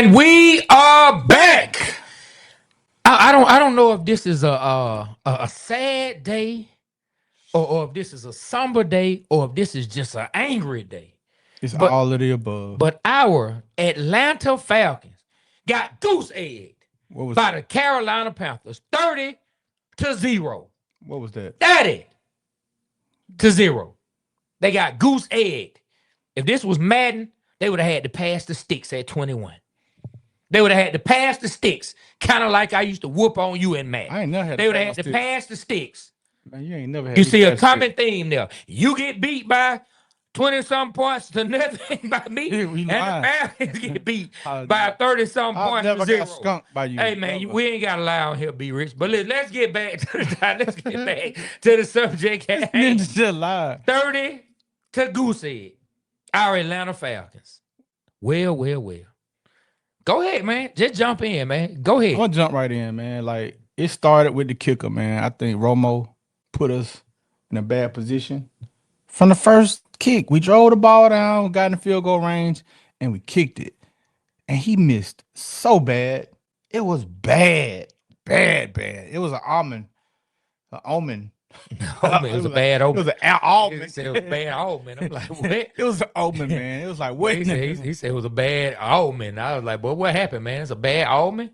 And we are back. I don't know if this is a sad day or if this is a somber day or if this is just an angry day. It's But all of the above. but our Atlanta Falcons got goose egged What was by the Carolina Panthers 30-0. what was that? 30-0. They got goose egged. If this was Madden, they would have had to pass the sticks at 21. They would have had to pass the sticks, kind of like I used to whoop on you in Madden. I ain't never had. They would have had to pass the sticks. Man, you ain't never had. You see a common theme there. You get beat by 20-some points to nothing by me, and the Falcons get beat by 30-some points never to 0. got skunked by you. Hey man, we ain't got to lie on here, be rich. But let's get back to the let's get back to the subject. Ninja just lied. 30 to goose egg. Our Atlanta Falcons. Well. Go ahead, man. Just jump in, man. Go ahead. I'm gonna jump right in, man. Like it started with the kicker, man. I think Romo put us in a bad position from the first kick. We drove the ball down, got in the field goal range, and we kicked it. And he missed so bad. It was bad. It was an omen. An omen. It was a bad omen. It was an omen. He said it was a bad omen. I'm like, what? It was an omen, man. It was like, wait. He said it was a bad omen. I was like, but what happened, man? It's a bad omen?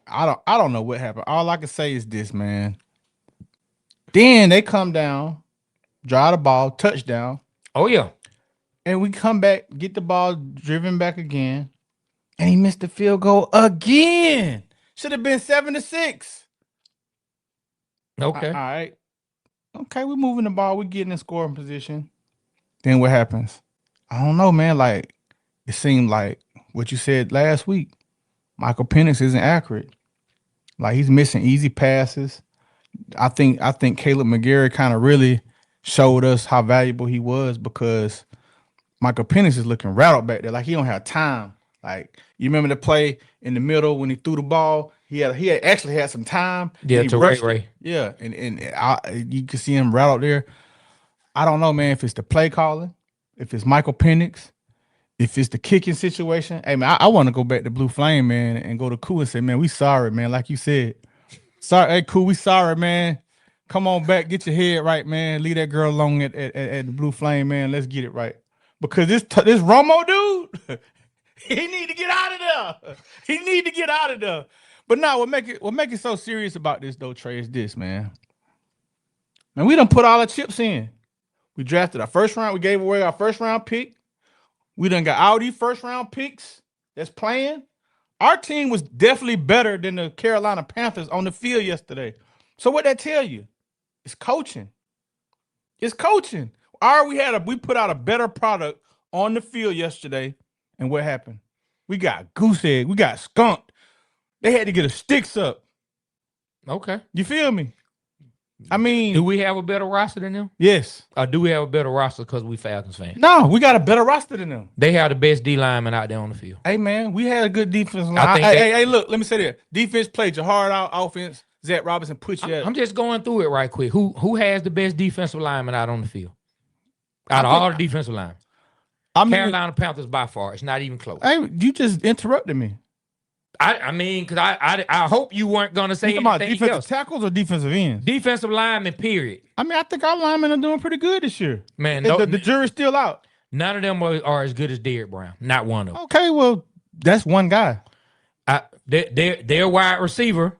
I don't know what happened. All I can say is this, man. Then they come down, drive the ball, touchdown. Oh, yeah. And we come back, get the ball driven back again. And he missed the field goal again. Should have been 7-6. Okay. All right. Okay, we're moving the ball. We're getting in scoring position. Then what happens? I don't know, man. Like, it seemed like what you said last week. Michael Penix isn't accurate. Like, he's missing easy passes. I think Caleb McGarry kind of really showed us how valuable he was because Michael Penix is looking rattled back there. Like, he don't have time. Like, you remember the play in the middle when he threw the ball? He actually had some time. Yeah, to Ray. Yeah, and you can see him rattled there. I don't know, man, if it's the play calling, if it's Michael Penix, if it's the kicking situation. Hey, man, I want to go back to Blue Flame, man, and go to Cool and say, man, we sorry, man, like you said. Sorry, hey, Cool, we sorry, man. Come on back, get your head right, man. Leave that girl alone at the Blue Flame, man. Let's get it right. Because this Romo dude, he need to get out of there. He need to get out of there. But now what make it so serious about this though, Trey, is this, man. Man, we done put all our chips in. We drafted our first round. We gave away our first round pick. We done got all these first round picks that's playing. Our team was definitely better than the Carolina Panthers on the field yesterday. So what that tell you? It's coaching. It's coaching. We put out a better product on the field yesterday. And what happened? We got goose egg. We got skunked. They had to get a sticks up. Okay. You feel me? I mean, do we have a better roster than them? Yes. Or do we have a better roster because we Falcons fans? No, we got a better roster than them. They have the best D lineman out there on the field. Hey, man, we had a good defense line. Hey, look, let me say that. Defense played your heart out. Offense, Zach Robinson put you at. I'm just going through it right quick. Who has the best defensive lineman out on the field? Out of all the defensive linemen. Carolina Panthers by far. It's not even close. Hey, you just interrupted me. I mean, because I hope you weren't going to say anything about defensive else. Tackles or defensive ends? Defensive linemen, period. I mean, I think our linemen are doing pretty good this year. Man, the jury's still out. None of them are as good as Derrick Brown. Not one of them. Okay, well, that's one guy. Their wide receiver.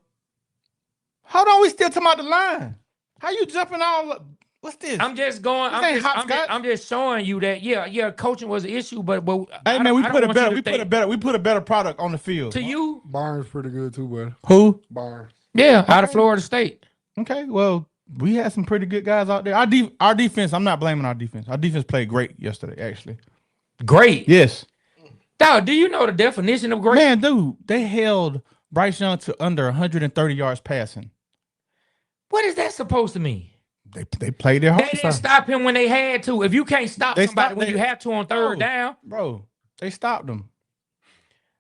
Hold on, we still talking about the line. How you jumping all up? What's this? I'm just going. I'm just showing you that. Yeah. Coaching was an issue, but hey man, we put a better product on the field. To you, Barnes pretty good too, buddy. Who? Barnes. Yeah, out of Florida State. Okay, well, we had some pretty good guys out there. Our defense. I'm not blaming our defense. Our defense played great yesterday. Actually, great. Yes. Dog, do you know the definition of great? Man, dude, they held Bryce Young to under 130 yards passing. What is that supposed to mean? They played their hearts out. They didn't stop him when they had to. If you can't stop somebody when you have to on third down. Bro, they stopped him.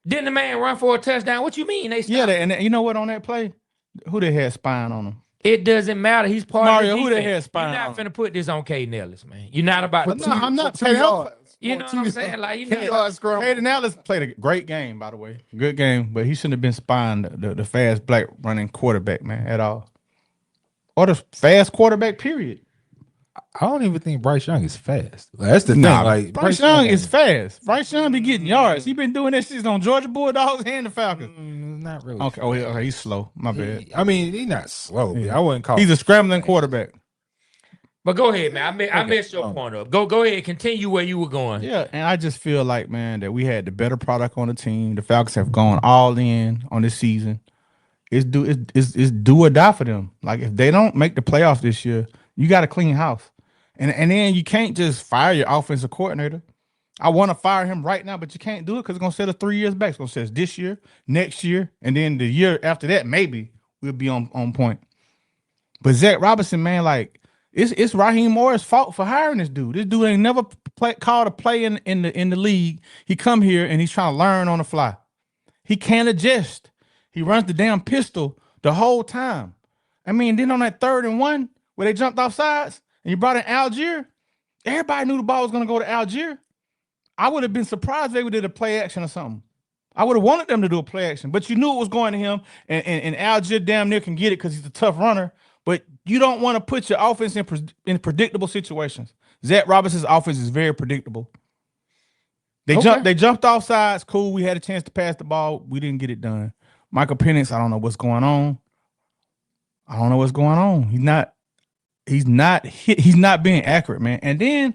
Didn't the man run for a touchdown? What you mean they stopped? Yeah, and you know what on that play? Who they had spying on him? It doesn't matter. He's part Mario, of the who the defense. hell spying You're not on finna put this on K Nellis, man. You're not about to. No, I'm not For 2 paying yards. You know what I'm saying? Like, you 2 know, yard scramble. Hayden Ellis played a great game, by the way. Good game, but he shouldn't have been spying the fast black running quarterback, man, at all. Or the fast quarterback, period. I don't even think Bryce Young is fast. That's the thing. Nah, Like Bryce Young is fast. Bryce Young be getting yards. He been doing that shit on Georgia Bulldogs and the Falcons. not really. Okay, he's slow. My bad. I mean, he's not slow. Yeah. I wouldn't call. He's a scrambling quarterback. but go ahead, man. I messed your point up. Go ahead. Continue where you were going. Yeah, and I just feel like, man, that we had the better product on the team. The Falcons have gone all in on this season. It's do or die for them. Like, if they don't make the playoffs this year, you got to clean house. And then you can't just fire your offensive coordinator. I want to fire him right now, but you can't do it because it's going to set us 3 years back. It's going to set us this year, next year, and then the year after that, maybe we'll be on point. But Zach Robinson, man, like, it's Raheem Morris' fault for hiring this dude. This dude ain't never called a play in the league. He come here and he's trying to learn on the fly. He can't adjust. He runs the damn pistol the whole time. I mean, then on that 3rd and 1 where they jumped off sides and you brought in Algier, everybody knew the ball was going to go to Algier. I would have been surprised if they would have did a play action or something. I would have wanted them to do a play action, but you knew it was going to him, and Algier damn near can get it because he's a tough runner, but you don't want to put your offense in predictable situations. Zach Robinson's offense is very predictable. They jumped off sides. Cool, we had a chance to pass the ball. We didn't get it done. Michael Penix, I don't know what's going on. He's not being accurate, man. And then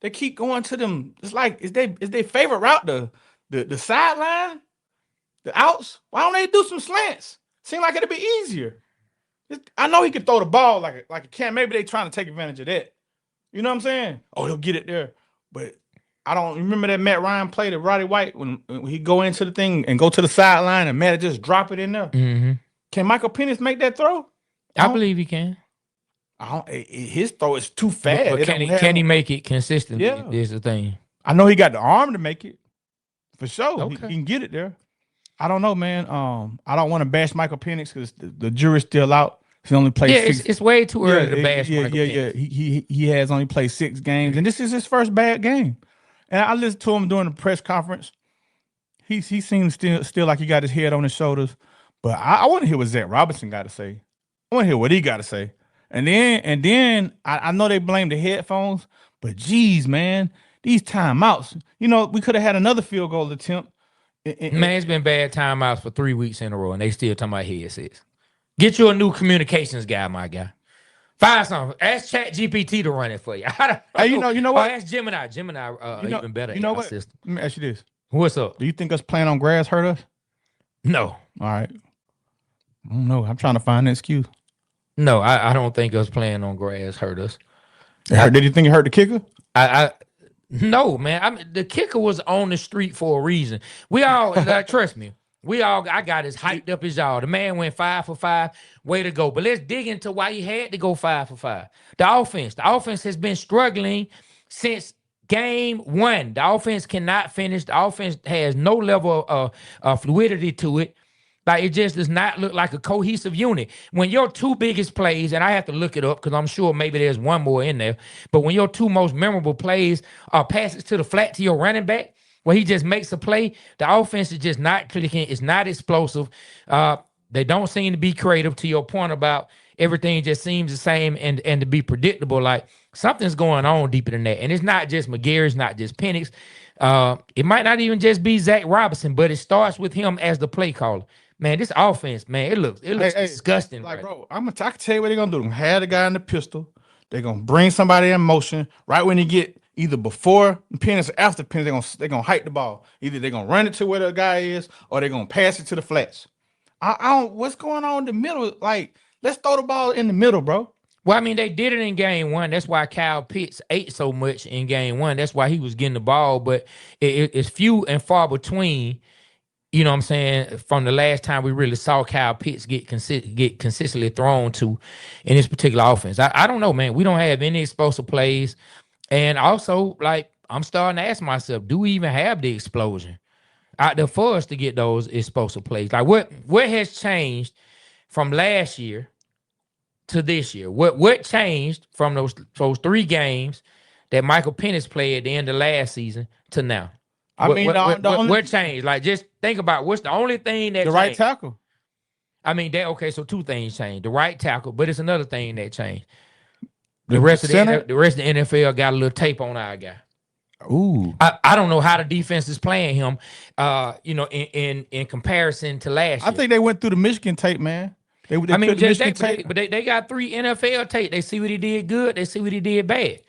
they keep going to them. It's like is their favorite route the sideline, the outs. Why don't they do some slants? Seem like it'd be easier. I know he could throw the ball like a can. Maybe they trying to take advantage of that. You know what I'm saying? Oh, he'll get it there. But I don't remember that Matt Ryan played at Roddy White when he go into the thing and go to the sideline and Matt just drop it in there. Mm-hmm. Can Michael Penix make that throw? I believe he can. His throw is too fast. But can he make it consistently? Yeah. Is the thing. I know he got the arm to make it. For sure. Okay. He can get it there. I don't know, man. I don't want to bash Michael Penix because the jury's still out. He only played six. It's way too early to bash Michael Penix. He has only played 6 games, and this is his first bad game. And I listened to him during the press conference. He seems still like he got his head on his shoulders. But I want to hear what Zach Robinson got to say. I want to hear what he got to say. And then I know they blame the headphones, but geez, man, these timeouts. You know, we could have had another field goal attempt. Man, it's been bad timeouts for 3 weeks in a row, and they still talking about headsets. Get you a new communications guy, my guy. Find something. Ask ChatGPT to run it for you. Hey, you know what? Ask Gemini. Gemini, even better. You know what? System. Let me ask you this. What's up? Do you think us playing on grass hurt us? No. All right. I don't know. I'm trying to find an excuse. No, I don't think us playing on grass hurt us. Did you think it hurt the kicker? No, man. I mean, the kicker was on the street for a reason. We all trust me. I got as hyped up as y'all. The man went 5 for 5. Way to go. But let's dig into why he had to go 5 for 5. The offense has been struggling since game 1. The offense cannot finish. The offense has no level of fluidity to it. Like, it just does not look like a cohesive unit. When your 2 biggest plays, and I have to look it up because I'm sure maybe there's one more in there, but when your 2 most memorable plays are passes to the flat to your running back, where he just makes a play, the offense is just not clicking. It's not explosive. They don't seem to be creative, to your point about everything just seems the same and to be predictable. Like, something's going on deeper than that. And it's not just McGarry, it's not just Penix. It might not even just be Zach Robinson, but it starts with him as the play caller. Man, this offense, man, it looks disgusting. Like, bro, I can tell you what they're gonna do. They're gonna have the guy in the pistol. They're gonna bring somebody in motion right when you get either before Penix or after Penix. They're gonna hike the ball. Either they're gonna run it to where the guy is, or they're gonna pass it to the flats. I don't. What's going on in the middle? Like, let's throw the ball in the middle, bro. Well, I mean, they did it in game 1. That's why Kyle Pitts ate so much in game 1. That's why he was getting the ball. But it's few and far between. You know what I'm saying? From the last time we really saw Kyle Pitts get consistently thrown to in this particular offense. I don't know, man. We don't have any explosive plays. And also, like, I'm starting to ask myself, do we even have the explosion out there for us to get those explosive plays? Like, what has changed from last year to this year? What changed from those 3 games that Michael Penix played at the end of last season to now? What changed? Like, just think about what's the only thing that the changed. right tackle. I mean, so 2 things changed. The right tackle, but it's another thing that changed. The rest of the NFL got a little tape on our guy. Ooh, I don't know how the defense is playing him. In comparison to last year. I think they went through the Michigan tape, man. They got 3 NFL tape. They see what he did good. They see what he did bad.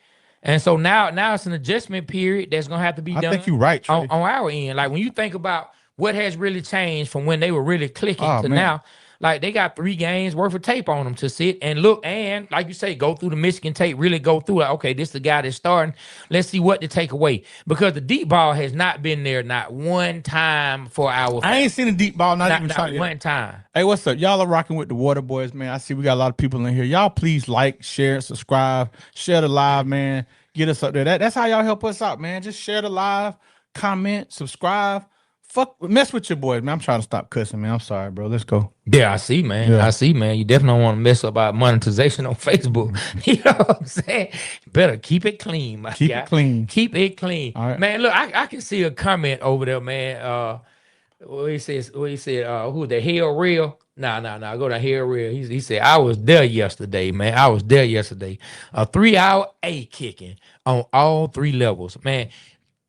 And so now it's an adjustment period that's gonna have to be done. I think you're right, Trey. on our end. Like, when you think about what has really changed from when they were really clicking to now. Like, they got 3 games worth of tape on them to sit and look, and like you say, go through the Michigan tape, really go through it. Okay, this is the guy that's starting. Let's see what to take away. Because the deep ball has not been there not one time for our I ain't seen a deep ball, not even trying one time. Hey, what's up? Y'all are rocking with the Waterboyz, man. I see we got a lot of people in here. Y'all please like, share, subscribe, share the live, man. Get us up there. That's how y'all help us out, man. Just share the live, comment, subscribe. Mess with your boys, man. I'm trying to stop cussing, man. I'm sorry, bro. Let's go. Yeah, I see, man. Yeah. I see, man. You definitely don't want to mess up our monetization on Facebook. You know what I'm saying? Better keep it clean, my Keep guy. it clean. Keep it clean. All right. Man, look, I can see a comment over there, man. What he said, who the hell real? Nah. Go to hell real. He said, I was there yesterday, man. I was there yesterday. A 3-hour A kicking on all 3 levels, man.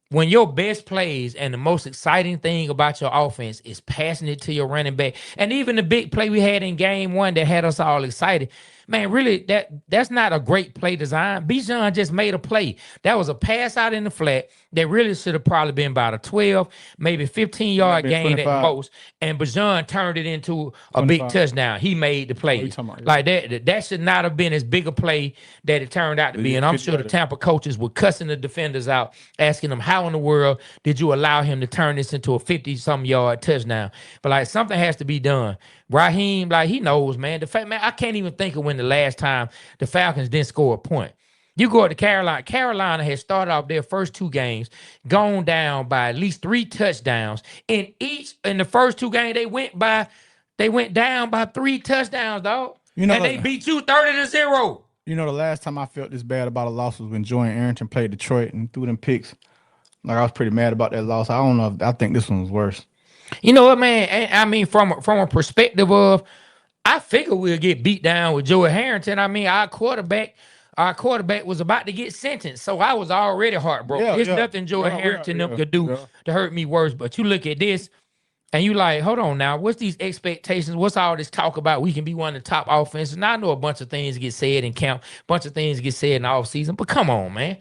When your best plays and the most exciting thing about your offense is passing it to your running back, and even the big play we had in game 1 that had us all excited, man, really, that's not a great play design. Bijan just made a play. That was a pass out in the flat that really should have probably been about a 12, maybe 15-yard gain 25. At most, and Bijan turned it into a 25. Big touchdown. He made the play. Like that should not have been as big a play that it turned out to be. And I'm sure the Tampa coaches were cussing the defenders out, asking them, how in the world did you allow him to turn this into a 50-something yard touchdown? But like, something has to be done. Raheem, like, he knows, man. The fact, man, I can't even think of when the last time the Falcons didn't score a point. You go to Carolina. Carolina has started off their first 2 games, gone down by at least 3 touchdowns. In the first 2 games, they went down by 3 touchdowns, dog. And they beat you 30-0. You know, the last time I felt this bad about a loss was when Jordan Arrington played Detroit and threw them picks. Like, I was pretty mad about that loss. I don't know. I think this one was worse. You know what, man? I mean, from a perspective of, I figure we'll get beat down with Joey Harrington. I mean, our quarterback was about to get sentenced, so I was already heartbroken. There's nothing Joey Harrington could do to hurt me worse. But you look at this, and you like, hold on now, what's these expectations? What's all this talk about? We can be one of the top offenses. Now, I know a bunch of things get said in camp, a bunch of things get said in the offseason, but come on, man.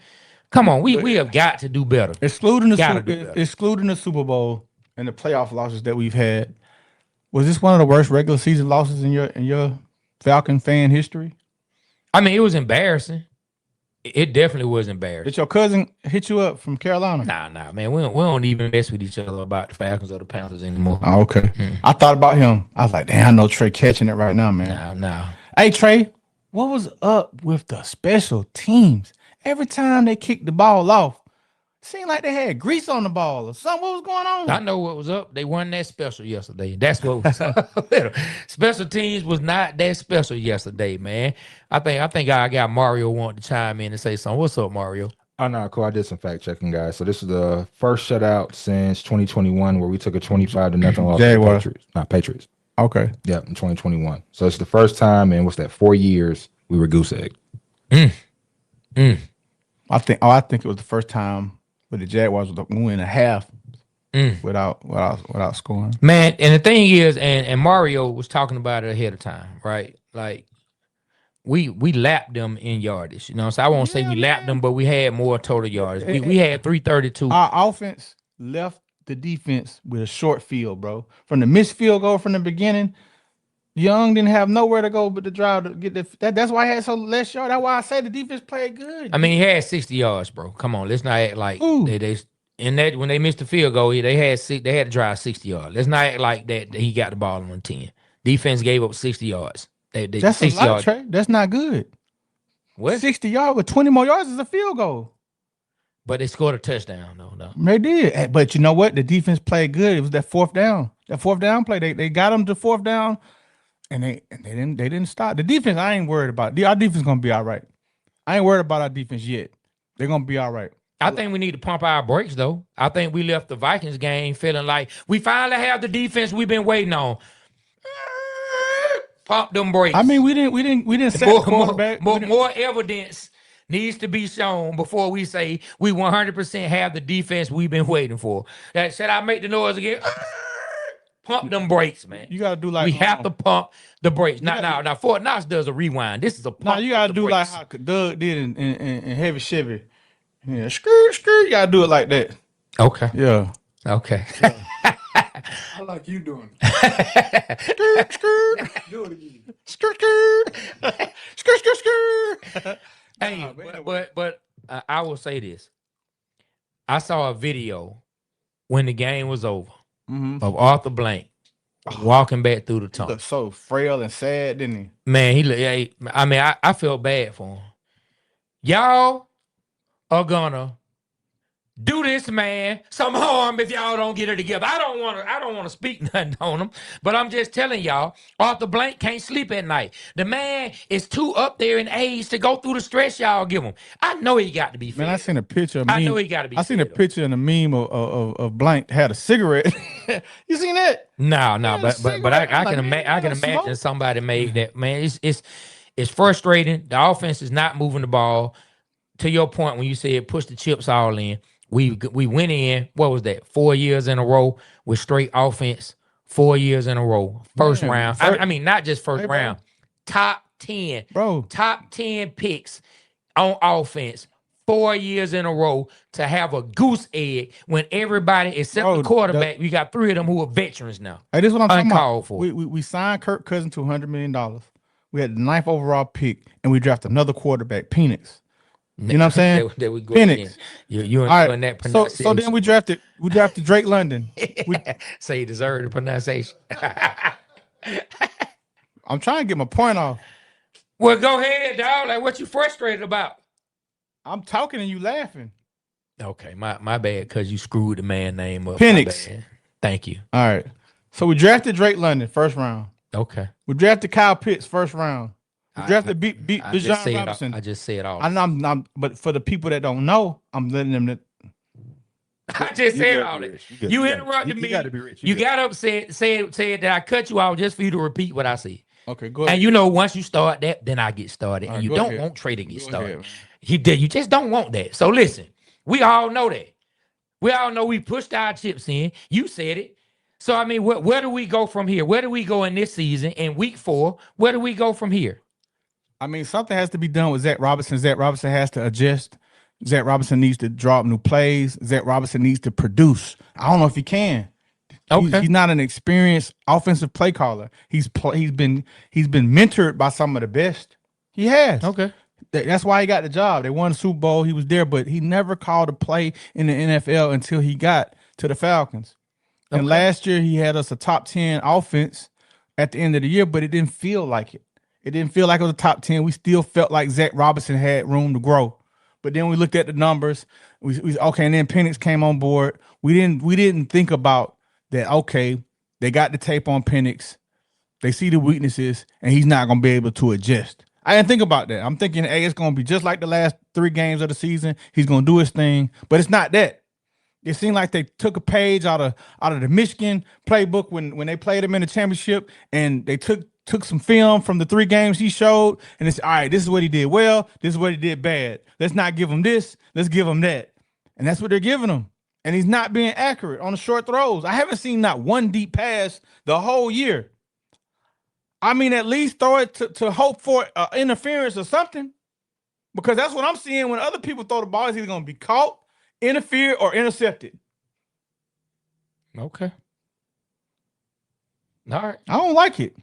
Come on, we have got to do better. Excluding the Super Bowl and the playoff losses that we've had, was this one of the worst regular season losses in your Falcon fan history? I mean, it was embarrassing. It definitely was embarrassing. Did your cousin hit you up from Carolina? Nah, man. We don't even mess with each other about the Falcons or the Panthers anymore. Oh, okay. I thought about him. I was like, damn, I know Trey catching it right now, man. Nah. Hey, Trey, what was up with the special teams? Every time they kicked the ball off, seemed like they had grease on the ball or something. What was going on? I know what was up. They won that special yesterday. That's what was up. Special teams was not that special yesterday, man. I think I got Mario wanting to chime in and say something. What's up, Mario? Oh, no, cool. I did some fact checking, guys. So this is the first shutout since 2021 where we took a 25-0 loss to the Patriots. Not Patriots. Okay. Yeah, in 2021. So it's the first time in, 4 years we were goose egg. I think it was the first time with the Jaguars with a 1.5 without scoring. Man, and the thing is, and Mario was talking about it ahead of time, right? Like, we lapped them in yardage, you know. So I won't say we lapped them, but we had more total yards. We had 332. Our offense left the defense with a short field, bro. From the missed field goal from the beginning, Young didn't have nowhere to go but to drive to get that's why he had so less yards. That's why I say the defense played good. I mean, he had 60 yards, bro. Come on, let's not act like they in that when they missed the field goal, they had to drive 60 yards. Let's not act like that he got the ball on 10. Defense gave up 60 yards. That's 60 a lot, yards. Trey. That's not good. What? 60 yards with 20 more yards is a field goal. But they scored a touchdown, though. They did. But you know what? The defense played good. It was that fourth down. That fourth down play. They got them to fourth down. And they didn't stop. The defense, I ain't worried about. Our defense gonna be all right. I ain't worried about our defense yet. They're gonna be all right. I think we need to pump our brakes though. I think we left the Vikings game feeling like we finally have the defense we've been waiting on. Pump them brakes. I mean, we didn't set the quarterback. More evidence needs to be shown before we say we 100% have the defense we've been waiting for. That should I make the noise again? Pump them brakes, man. You gotta do like we have to pump the brakes. Now Fort Knox does a rewind. This is a pump. No, you gotta do brakes. Like how Doug did in Heavy Chevy. Yeah, skirt. You gotta do it like that. Okay. Yeah. Okay. Yeah. I like you doing it. Skirt. Do it again. Skirt. Hey, but I will say this. I saw a video when the game was over of Arthur Blank walking back through the tunnel. He looked so frail and sad, didn't he? Man, I felt bad for him. Y'all are gonna do this man some harm if y'all don't get it together. I don't want to speak nothing on him, but I'm just telling y'all, Arthur Blank can't sleep at night. The man is too up there in age to go through the stress y'all give him. I know he got to be fed. Man, I seen a picture. I know he got to be. I seen a picture and a meme of Blank had a cigarette. You seen that? No, but I can imagine somebody made that. Man, it's frustrating. The offense is not moving the ball. To your point when you said push the chips all in. We went in, what was that, 4 years in a row with straight offense, 4 years in a row. First round. I mean, not just first round. Top 10. Bro. Top 10 picks on offense, 4 years in a row to have a goose egg when everybody, except the quarterback, we got 3 of them who are veterans now. Hey, this is what I'm talking about. For. We signed Kirk Cousins to $100 million. We had the 9th overall pick, and we drafted another quarterback, Penix. You know what I'm saying? There we go. Penix. You right. that pronunciation. So then we drafted Drake London. Say he deserved the pronunciation. I'm trying to get my point off. Well, go ahead, dog. Like, what you frustrated about? I'm talking and you laughing. Okay, my bad, because you screwed the man name up. Penix. Thank you. All right. So we drafted Drake London, first round. Okay. We drafted Kyle Pitts, first round. We drafted Bijan Robinson. I just said all. But for the people that don't know, I'm letting them. I just said all that. You interrupted me. You got to be rich. You got upset, said that I cut you off just for you to repeat what I said. Okay, go ahead. And once you start that, then I get started. And you don't want Trey to get started. You just don't want that. So listen, we all know that. We all know we pushed our chips in. You said it. So I mean, where do we go from here? Where do we go in this season in week 4? Where do we go from here? I mean, something has to be done with Zach Robinson. Zach Robinson has to adjust. Zach Robinson needs to draw up new plays. Zach Robinson needs to produce. I don't know if he can. Okay. He's not an experienced offensive play caller. He's been mentored by some of the best. He has. Okay. That's why he got the job. They won the Super Bowl. He was there, but he never called a play in the NFL until he got to the Falcons. Okay. And last year he had us a top 10 offense at the end of the year, but it didn't feel like it. It didn't feel like it was a top 10. We still felt like Zach Robinson had room to grow. But then we looked at the numbers. We and then Penix came on board. We didn't think about that. Okay, they got the tape on Penix. They see the weaknesses, and he's not gonna be able to adjust. I didn't think about that. I'm thinking, hey, it's gonna be just like the last 3 games of the season. He's gonna do his thing, but it's not that. It seemed like they took a page out of the Michigan playbook when they played him in the championship, and they took some film from the 3 games he showed, and it's all right. This is what he did well. This is what he did bad. Let's not give him this. Let's give him that, and that's what they're giving him. And he's not being accurate on the short throws. I haven't seen not one deep pass the whole year. I mean, at least throw it to hope for interference or something, because that's what I'm seeing when other people throw the ball. Is either going to be caught, interfered, or intercepted. Okay. All right. I don't like it.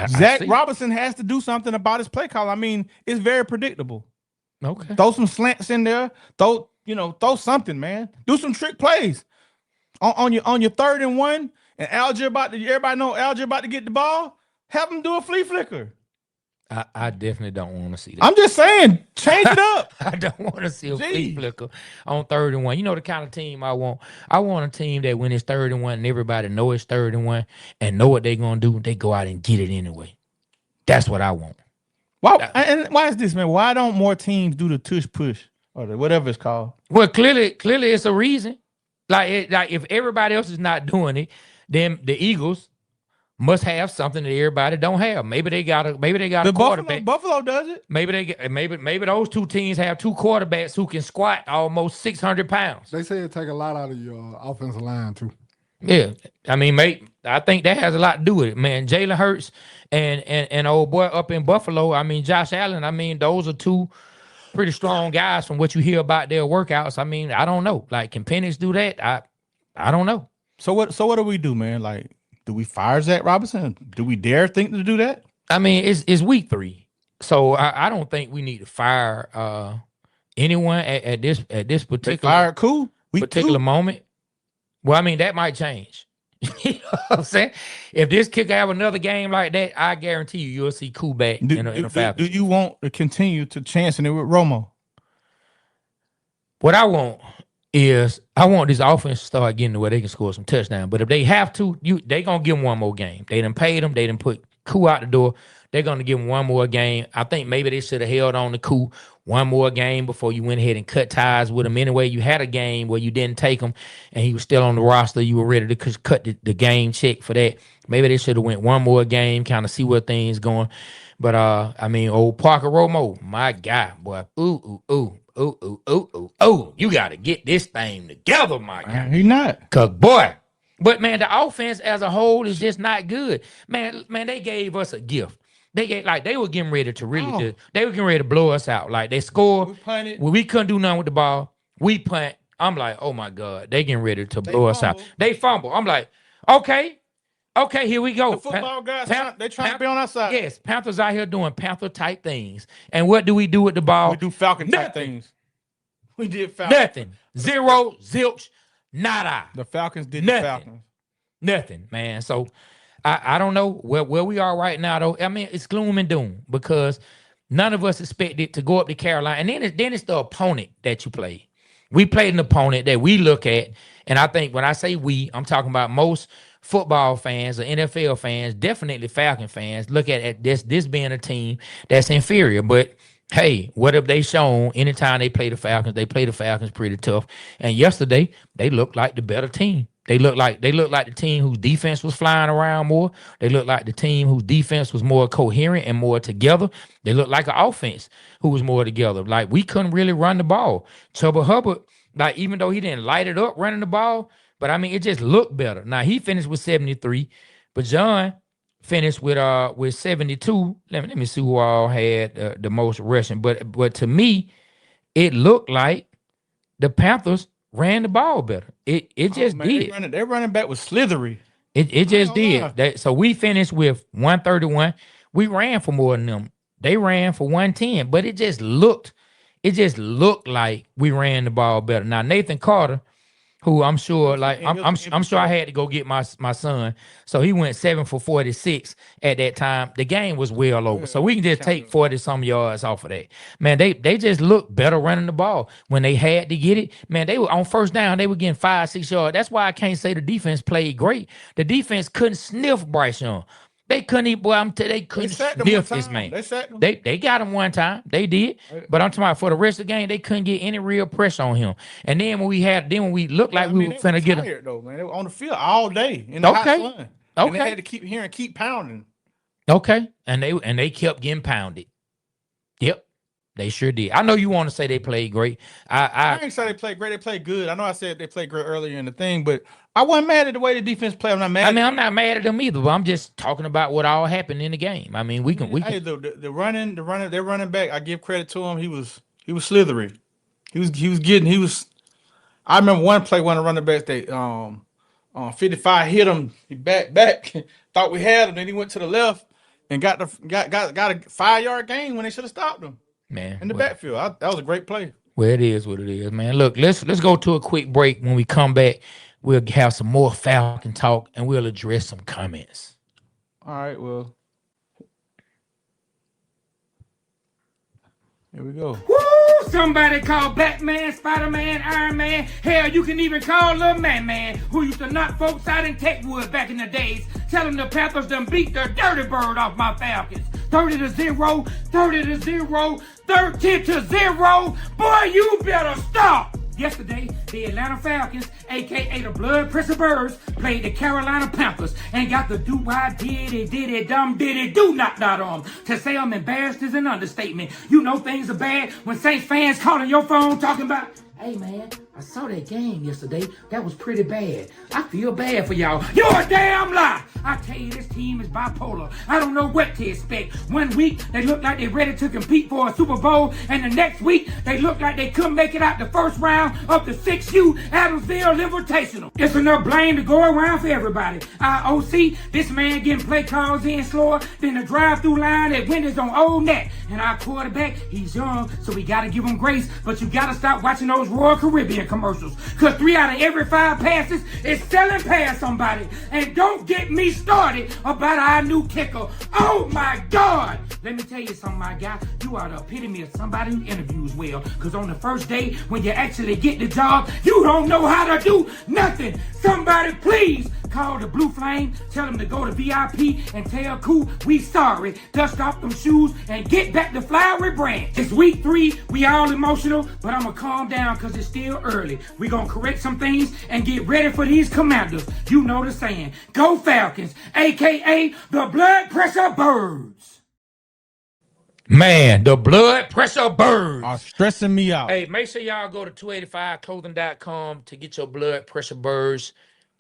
Zach see. Robinson has to do something about his play call. I mean, it's very predictable. Okay. Throw some slants in there. Throw something, man. Do some trick plays. On your 3rd and 1, and everybody know Alger about to get the ball. Have him do a flea flicker. I definitely don't want to see that. I'm just saying, change it up. I don't want to see a flea Jeez. flicker on 3rd and 1. You know the kind of team I want? I want a team that when it's 3rd and 1 and everybody know it's 3rd and 1 and know what they're going to do, they go out and get it anyway. That's what I want. And why is this, man? Why don't more teams do the tush push or whatever it's called? Well, clearly it's a reason. Like if everybody else is not doing it, then the Eagles must have something that everybody don't have. Maybe they got a quarterback. Buffalo does it. Maybe those two teams have two quarterbacks who can squat almost 600 pounds. They say it take a lot out of your offensive line too. Yeah, I mean, mate, I think that has a lot to do with it, man. Jalen Hurts and old boy up in Buffalo. I mean, Josh Allen. I mean, those are two pretty strong guys from what you hear about their workouts. I mean, I don't know. Like, can Penix do that? I don't know. So what do we do, man? Like, do we fire Zach Robinson? Do we dare think to do that? I mean, it's week 3, so I don't think we need to fire anyone at this particular moment. Well, I mean, that might change. You know what I'm saying? If this kicker have another game like that, I guarantee you'll see Koo back in the Falcons. Do you want to continue to chancing it with Romo? What I want is I want this offense to start getting to where they can score some touchdowns. But if they have to, they going to give them one more game. They done paid them. They done put Koo out the door. They're going to give him one more game. I think maybe they should have held on to Koo one more game before you went ahead and cut ties with him. Anyway, you had a game where you didn't take him and he was still on the roster. You were ready to cut the game check for that. Maybe they should have went one more game, kind of see where things going. But, I mean, old Parker Romo, my guy, boy. Ooh. You got to get this thing together, my guy. He not. Because, boy. But, man, the offense as a whole is just not good. Man, they gave us a gift. They were getting ready to really they were getting ready to blow us out. Like, they scored. We couldn't do nothing with the ball. We punt. I'm like, oh my God, they getting ready to blow us out. They fumble. I'm like, okay, here we go. The football guys, they trying to be on our side. Yes, Panthers out here doing Panther type things. And what do we do with the ball? We do Falcon type things. We did Falcon. Nothing. Zero, zilch, nada. The Falcons did nothing. The Falcons. Nothing, man. So I don't know where we are right now, though. I mean, it's gloom and doom because none of us expected to go up to Carolina. And then it's the opponent that you play. We played an opponent that we look at, and I think when I say we, I'm talking about most football fans or NFL fans, definitely Falcon fans, look at this being a team that's inferior. But hey, what have they shown anytime they play the Falcons? They play the Falcons pretty tough. And yesterday, they looked like the better team. They looked like the team whose defense was flying around more. They looked like the team whose defense was more coherent and more together. They looked like an offense who was more together. Like, we couldn't really run the ball. Chuba Hubbard, like, even though he didn't light it up running the ball, but I mean, it just looked better. Now, he finished with 73, but John finished with 72. Let me see who all had the most rushing. But to me, it looked like the Panthers ran the ball better. It just did. Their running back was slithery. It just did. So we finished with 131. We ran for more than them. They ran for 110, but it just looked like we ran the ball better. Now, Nathan Carter, who I'm sure, like, I'm sure I had to go get my son. So he went 7 for 46 at that time. The game was well over. So we can just take 40-some yards off of that. Man, they just looked better running the ball. When they had to get it, man, they were on first down, they were getting 5-6 yards. That's why I can't say the defense played great. The defense couldn't sniff Bryce Young. They couldn't even, they couldn't sniff this man. They got him one time. They did. But I'm talking about for the rest of the game, they couldn't get any real pressure on him. And then when we looked like we were finna get him. Though, man. They were on the field all day in the hot sun. Okay. And they had to keep pounding. Okay. And they kept getting pounded. Yep. They sure did. I know you want to say they played great. I ain't say they played great. They played good. I know I said they played great earlier in the thing, but I wasn't mad at the way the defense played. I'm not mad. I'm not mad at them either, but I'm just talking about what all happened in the game. I mean, we can. Hey, the running, their running back. I give credit to him. He was slithery. He was. I remember one play, one of the running backs. They 55 hit him. He back. Thought we had him. Then he went to the left and got a 5-yard gain when they should have stopped him. Man, in the backfield. That was a great play. Well, it is what it is, man. Look, let's go to a quick break. When we come back, we'll have some more Falcon talk and we'll address some comments. All right, well. Here we go. Woo! Somebody call Batman, Spider-Man, Iron Man. Hell, you can even call Lil Man, who used to knock folks out in Techwood back in the days. Tell him the Panthers done beat the dirty bird off my Falcons. 30-0, 30-0, 13-0. Boy, you better stop. Yesterday, the Atlanta Falcons, a.k.a. the Blood Pressure Birds, played the Carolina Panthers and got the do-why-did-it-do knocked out on them. To say I'm embarrassed is an understatement. You know things are bad when Saints fans calling your phone talking about, hey man, I saw that game yesterday. That was pretty bad. I feel bad for y'all. You're a damn lie. I tell you, this team is bipolar. I don't know what to expect. 1 week, they look like they're ready to compete for a Super Bowl, and the next week, they look like they couldn't make it out the first round of the 6U Adamsville Invitational. It's enough blame to go around for everybody. Our OC, this man getting play calls in slower than the drive-through line at Wendy's on Old Net. And our quarterback, he's young, so we got to give him grace, but you got to stop watching those Royal Caribbean commercials, because 3 out of every 5 passes is selling past somebody. And don't get me started about our new kicker. Oh my God! Let me tell you something, my guy. You are the epitome of somebody who interviews well, because on the first day when you actually get the job, you don't know how to do nothing. Somebody please call the Blue Flame, tell them to go to VIP and tell Cool we sorry. Dust off them shoes and get back to Flowery Branch. It's week 3, we all emotional, but I'ma calm down because it's still early. We gonna correct some things and get ready for these Commanders. You know the saying, go Falcons, aka the Blood Pressure Birds. Man, the Blood Pressure Birds are stressing me out. Hey, make sure y'all go to 285clothing.com to get your Blood Pressure Birds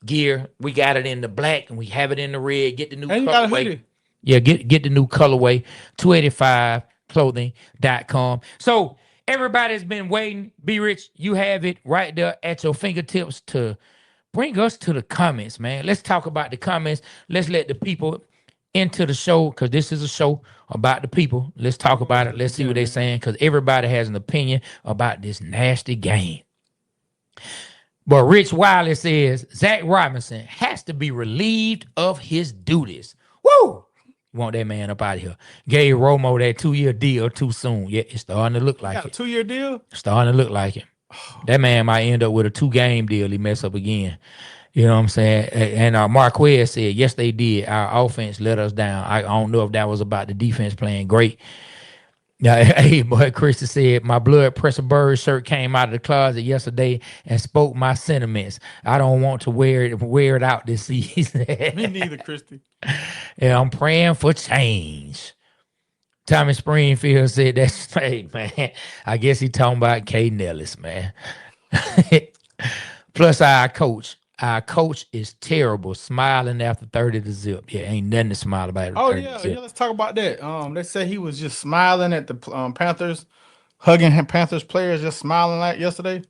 gear. We got it in the black and we have it in the red. Get the new colorway. Yeah, get the new colorway. 285clothing.com. So everybody's been waiting. Be Rich, you have it right there at your fingertips to bring us to the comments, man. Let's talk about the comments. Let's let the people into the show, because this is a show about the people. Let's talk about it. Let's see what they're saying, because everybody has an opinion about this nasty game. But Rich Wiley says Zach Robinson has to be relieved of his duties. Woo! Want that man up out of here. Gave Romo that 2-year deal too soon. Yeah, it's starting to look like it. A 2-year deal? Starting to look like it. That man might end up with a 2-game deal. He mess up again. You know what I'm saying? And Marquez said, yes, they did. Our offense let us down. I don't know if that was about the defense playing great. Now, hey, boy, Krista said, my Blood Pressure Bird shirt came out of the closet yesterday and spoke my sentiments. I don't want to wear it out this season. Me neither, Christy. Yeah, I'm praying for change. Tommy Springfield said, that's, hey, man, I guess he talking about K. Nellis, man. Plus, our coach is terrible, smiling after 30-0. Yeah, ain't nothing to smile about. Oh, yeah, let's talk about that. They say he was just smiling at the Panthers, hugging Panthers players, just smiling like yesterday.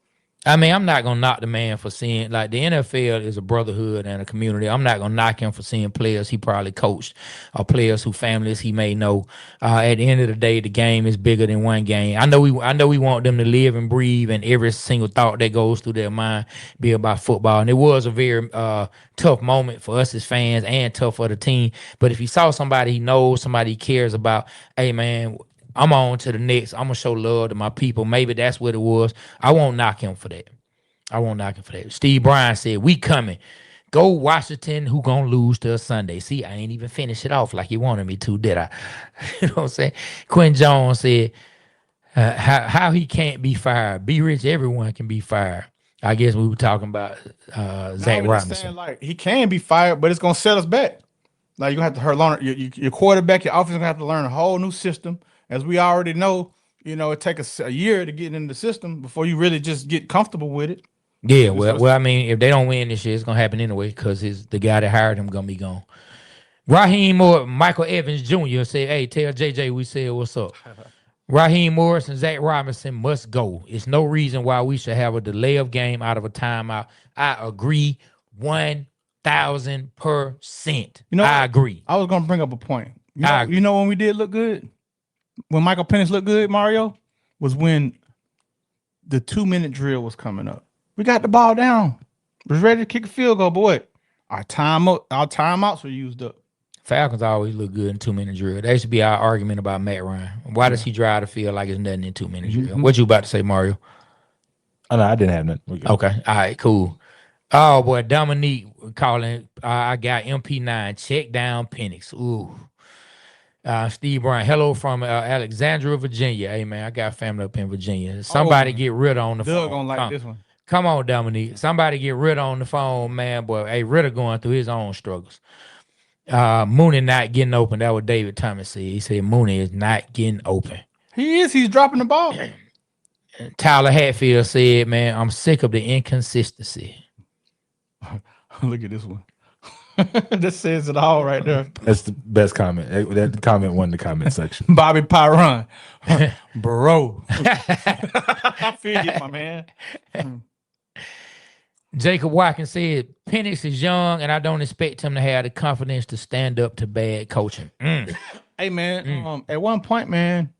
I mean, I'm not going to knock the man for seeing, like, the NFL is a brotherhood and a community. I'm not going to knock him for seeing players he probably coached or players whose families he may know. At the end of the day, the game is bigger than one game. I know we want them to live and breathe, and every single thought that goes through their mind be about football. And it was a very tough moment for us as fans and tough for the team. But if he saw somebody he knows, somebody he cares about, hey, man, I'm on to the next. I'm going to show love to my people. Maybe that's what it was. I won't knock him for that. Steve Bryan said, we coming. Go Washington, who going to lose till Sunday. See, I ain't even finished it off like you wanted me to, did I? You know what I'm saying? Quinn Jones said, how he can't be fired. Be Rich, everyone can be fired. I guess we were talking about Zach Robinson. Like, he can be fired, but it's going to set us back. Like, you're going to have to learn your quarterback, your offense going to have to learn a whole new system. As we already know, it takes a year to get in the system before you really just get comfortable with it. Yeah, well, I mean, if they don't win this year, it's gonna happen anyway because the guy that hired him gonna be gone. Raheem Moore, Michael Evans Jr. said, "Hey, tell JJ we said what's up." Raheem Morris and Zach Robinson must go. It's no reason why we should have a delay of game out of a timeout. I agree, 1,000%. I agree. I was gonna bring up a point. You know when we did look good. When Michael Penix looked good, Mario, was when the 2-minute drill was coming up. We got the ball down. Was ready to kick a field goal, boy. Our timeouts were used up. Falcons always look good in 2-minute drill. That should be our argument about Matt Ryan. Why does he drive the field like it's nothing in 2-minute drill? What you about to say, Mario? Oh, no, I didn't have nothing. Okay. All right, cool. Oh boy, Dominique calling. I got MP9. Check down Penix. Ooh. Steve Brown. Hello from Alexandria, Virginia. Hey man, I got family up in Virginia. Somebody get Ritter on the phone. Doug gonna like this one. Come on, Dominique. Somebody get Ritter on the phone, man. Boy, hey, Ritter going through his own struggles. Mooney not getting open. That what David Thomas said. He said Mooney is not getting open. He is. He's dropping the ball. Tyler Hatfield said, man, I'm sick of the inconsistency. Look at this one. This says it all right there. That's the best comment. That comment won the comment section. Bobby Pyron. Bro. I feel you, my man. Jacob Watkins said, Penix is young, and I don't expect him to have the confidence to stand up to bad coaching. Hey, man, at one point, man,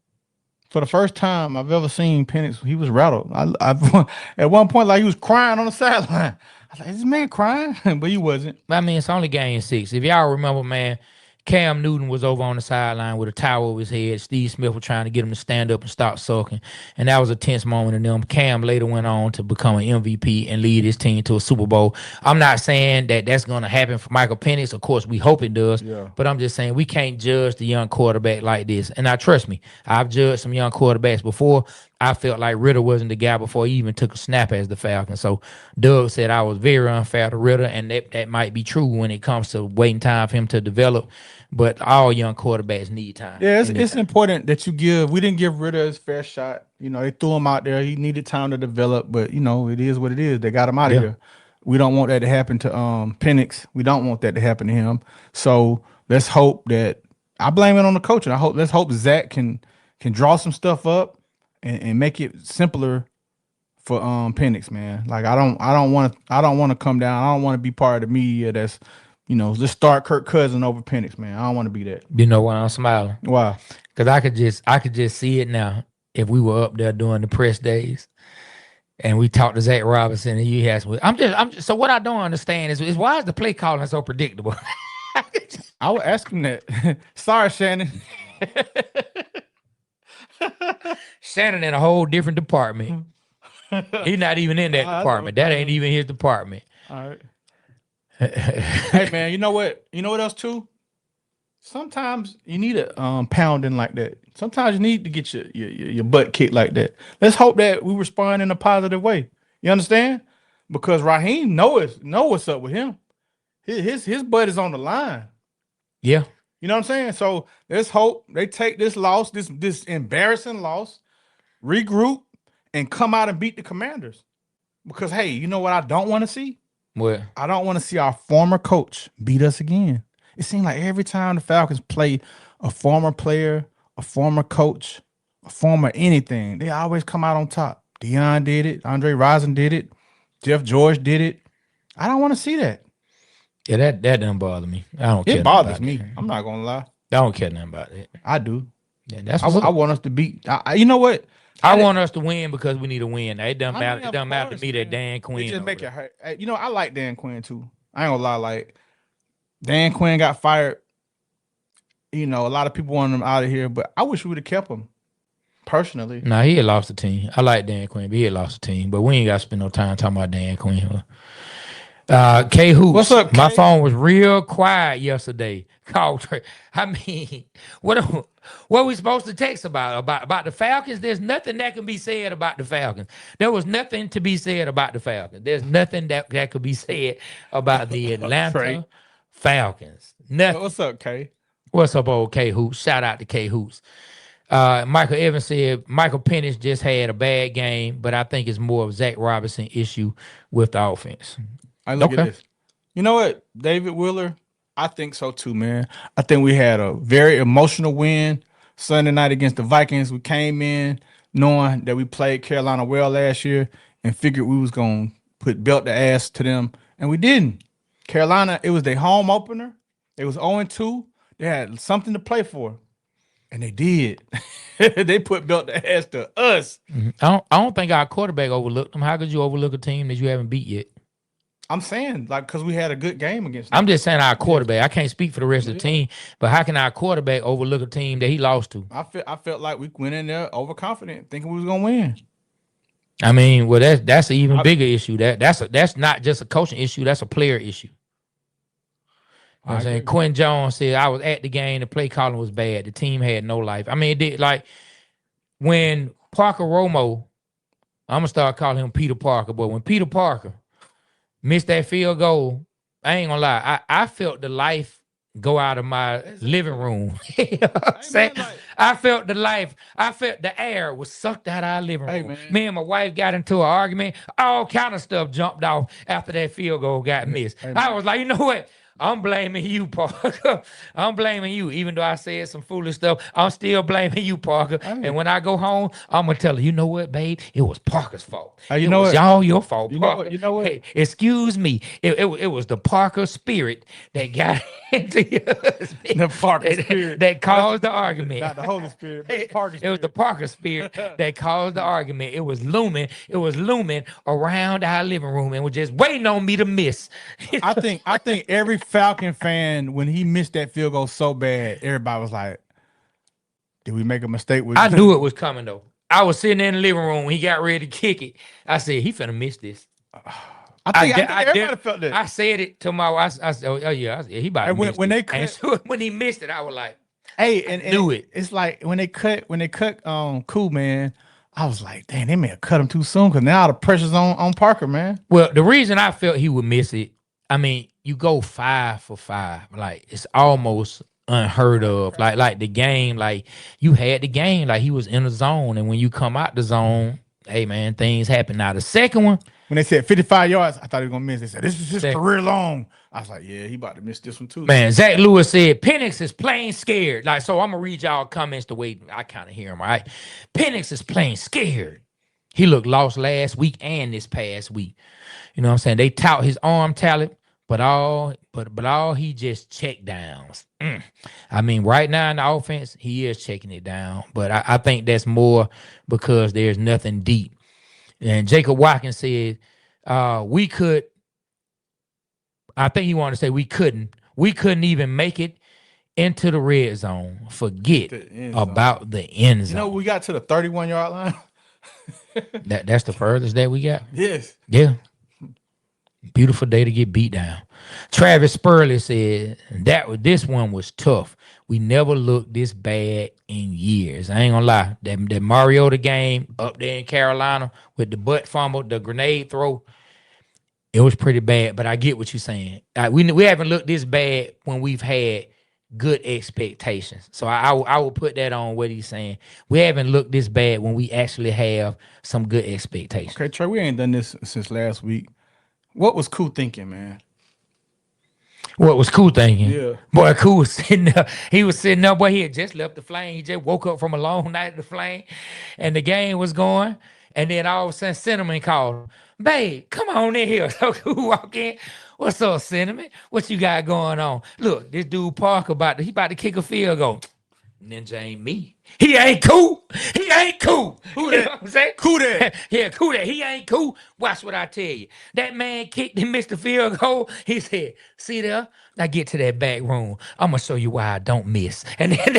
for the first time I've ever seen Penix, he was rattled. At one point, like he was crying on the sideline. I was like, is this man crying? But he wasn't. I mean, it's only game 6. If y'all remember, man, Cam Newton was over on the sideline with a towel over his head. Steve Smith was trying to get him to stand up and stop sulking. And that was a tense moment in them. Cam later went on to become an MVP and lead his team to a Super Bowl. I'm not saying that that's going to happen for Michael Penix. Of course, we hope it does. Yeah. But I'm just saying we can't judge the young quarterback like this. And now, trust me, I've judged some young quarterbacks before. I felt like Ritter wasn't the guy before he even took a snap as the Falcon. So Doug said I was very unfair to Ritter, and that might be true when it comes to waiting time for him to develop. But all young quarterbacks need time. Yeah, it's important that you give. We didn't give Ritter his fair shot. You know, they threw him out there. He needed time to develop, but you know, it is what it is. They got him out of here. We don't want that to happen to Penix. We don't want that to happen to him. So let's hope that I blame it on the coach. And let's hope Zach can draw some stuff up and make it simpler for Penix, man. Like I don't want to come down. I don't want to be part of the media that's, you know, just start Kirk Cousins over Penix, man. I don't want to be that. You know why I'm smiling? Why? Because I could just see it now. If we were up there doing the press days, and we talked to Zach Robinson, and you asked me, I'm just. So what I don't understand is why is the play calling so predictable? I would ask him that. Sorry, Shannon. Shannon in a whole different department. He's not even in that department. That ain't even his department. All right. Hey man, you know what? You know what else too? Sometimes you need a pounding like that. Sometimes you need to get your butt kicked like that. Let's hope that we respond in a positive way. You understand? Because Raheem know what's up with him. His butt is on the line. Yeah. You know what I'm saying? So let's hope they take this loss, this embarrassing loss, regroup, and come out and beat the Commanders. Because hey, you know what I don't want to see? What? I don't want to see our former coach beat us again. It seems like every time the Falcons play a former player, a former coach, a former anything, they always come out on top. Deion did it. Andre Rison did it. Jeff George did it. I don't want to see that. Yeah, that doesn't bother me. I don't care. It bothers me. I'm not going to lie. I don't care nothing about it. I do. Yeah, that's I want us to beat. You know what? I want us to win because we need to win. It doesn't matter. It doesn't matter to me that Dan It Quinn. just make it hurt. You know, I like Dan Quinn too. I ain't gonna lie. Like Dan Quinn got fired. You know, a lot of people want him out of here, but I wish we would have kept him. Personally, Nah, he had lost the team. I like Dan Quinn, but he had lost the team. But we ain't got to spend no time talking about Dan Quinn. K Hoops. What's up, K? My phone was real quiet yesterday. I mean, what are we supposed to text about the Falcons? There's nothing that can be said about the Falcons. There was nothing to be said about the Falcons. There's nothing that could be said about the Atlanta Falcons. Nothing. What's up, K? What's up, old K Hoops? Shout out to K Hoops. Michael Evans said Michael Penix just had a bad game, but I think it's more of Zach Robinson issue with the offense. I look at this. You know what, David Wheeler? I think so too, man. I think we had a very emotional win Sunday night against the Vikings. We came in knowing that we played Carolina well last year and figured we was going to put belt the ass to them, and we didn't. Carolina, it was their home opener. It was 0-2. They had something to play for, and they did. They put belt the ass to us. I don't think our quarterback overlooked them. How could you overlook a team that you haven't beat yet? I'm saying like because we had a good game against them. I'm just saying our quarterback. I can't speak for the rest of the team, but how can our quarterback overlook a team that he lost to? I felt like we went in there overconfident, thinking we was gonna win. I mean, well, that's an even bigger issue. That's not just a coaching issue. That's a player issue. You know what I'm saying? Quinn Jones said, I was at the game. The play calling was bad. The team had no life. I mean, it did like when Parker Romo, I'm going to start calling him Peter Parker, but when Peter Parker missed that field goal, I ain't going to lie. I felt the life go out of my living room. You know what I'm saying? I felt the life. I felt the air was sucked out of our living room. Me and my wife got into an argument. All kind of stuff jumped off after that field goal got missed. I was like, you know what? I'm blaming you, Parker. I'm blaming you. Even though I said some foolish stuff, I'm still blaming you, Parker. And when I go home, I'm going to tell her, you know what, babe? It was Parker's fault. You know what? Y'all your fault, Parker. You know what? Hey, excuse me. It was the Parker spirit that got into your husband. The Parker spirit. That caused the argument. Not the Holy Spirit, but the Parker spirit. It was the Parker spirit that caused the argument. It was looming around our living room and was just waiting on me to miss. I think every Falcon fan, when he missed that field goal so bad, everybody was like, did we make a mistake with I knew it was coming though. I was sitting in the living room when he got ready to kick it. I said, he finna miss this. I think everybody felt that. I said it to my wife. I said, oh yeah, he about to miss it. And so when he missed it, I was like, hey, and knew it. It's like when they cut Cool, man, I was like, damn, they may have cut him too soon because now the pressure's on Parker, man. Well, the reason I felt he would miss it, I mean, you go 5 for 5. Like, it's almost unheard of. Like the game, like you had the game, like he was in the zone. And when you come out the zone, hey man, things happen. Now the second one, when they said 55 yards, I thought he was gonna miss. They said this is his career long. I was like, yeah, he about to miss this one too. Man, Zach Lewis said Penix is plain scared. Like, so I'm gonna read y'all comments the way I kind of hear him. All right, Penix is plain scared. He looked lost last week and this past week. You know what I'm saying? They tout his arm talent, but all he just check downs. I mean, right now in the offense, he is checking it down, but I think that's more because there's nothing deep. And Jacob Watkins said, we could. I think he wanted to say we couldn't even make it into the red zone. Forget about the end zone. You know, we got to the 31-yard line. That's the furthest that we got? Yes. Yeah. Beautiful day to get beat down. Travis Spurley said this one was tough. We never looked this bad in years. I ain't gonna lie. That Mariota game up there in Carolina with the butt fumble, the grenade throw, it was pretty bad. But I get what you're saying. We haven't looked this bad when we've had good expectations. So I will put that on what he's saying. We haven't looked this bad when we actually have some good expectations. Okay, Trey, we ain't done this since last week. What was Cool thinking, man? What was Cool thinking? Yeah. Boy, Cool was sitting there. He was sitting there, boy, he had just left the flame. He just woke up from a long night at the flame, and the game was going. And then all of a sudden, Cinnamon called him. Babe, come on in here. So Cool walk in. What's up, Cinnamon? What you got going on? Look, this dude Parker he about to kick a field goal. Ninja ain't me. He ain't cool. He ain't cool. Who You that? know what I'm saying? Cool that. Yeah, cool that. He ain't cool. Watch what I tell you. That man kicked and missed the field goal. He said, see there? Now get to that back room. I'm going to show you why I don't miss. And then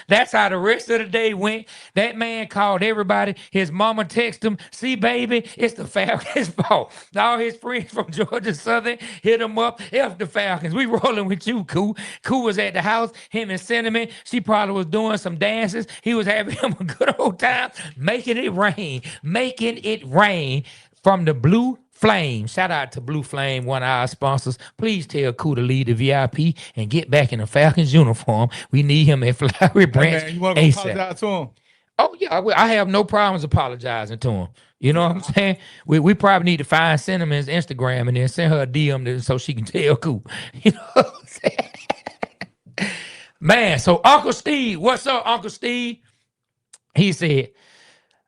that's how the rest of the day went. That man called everybody. His mama texted him, see, baby, it's the Falcons' fault. All his friends from Georgia Southern hit him up. F the Falcons. We rolling with you, Cool. Cool was at the house, him and Cinnamon. She probably was doing some dances. He was having him a good old time, making it rain from the Blue Flame. Shout out to Blue Flame, one of our sponsors. Please tell Cool to leave the VIP and get back in the Falcons uniform. We need him at Flowery Branch. Hey man, you want to apologize to him? Oh yeah, I have no problems apologizing to him. You know what I'm saying? We probably need to find Cinnamon's Instagram and then send her a DM so she can tell Cool. You know what I'm saying? Man, so Uncle Steve, what's up, Uncle Steve? He said,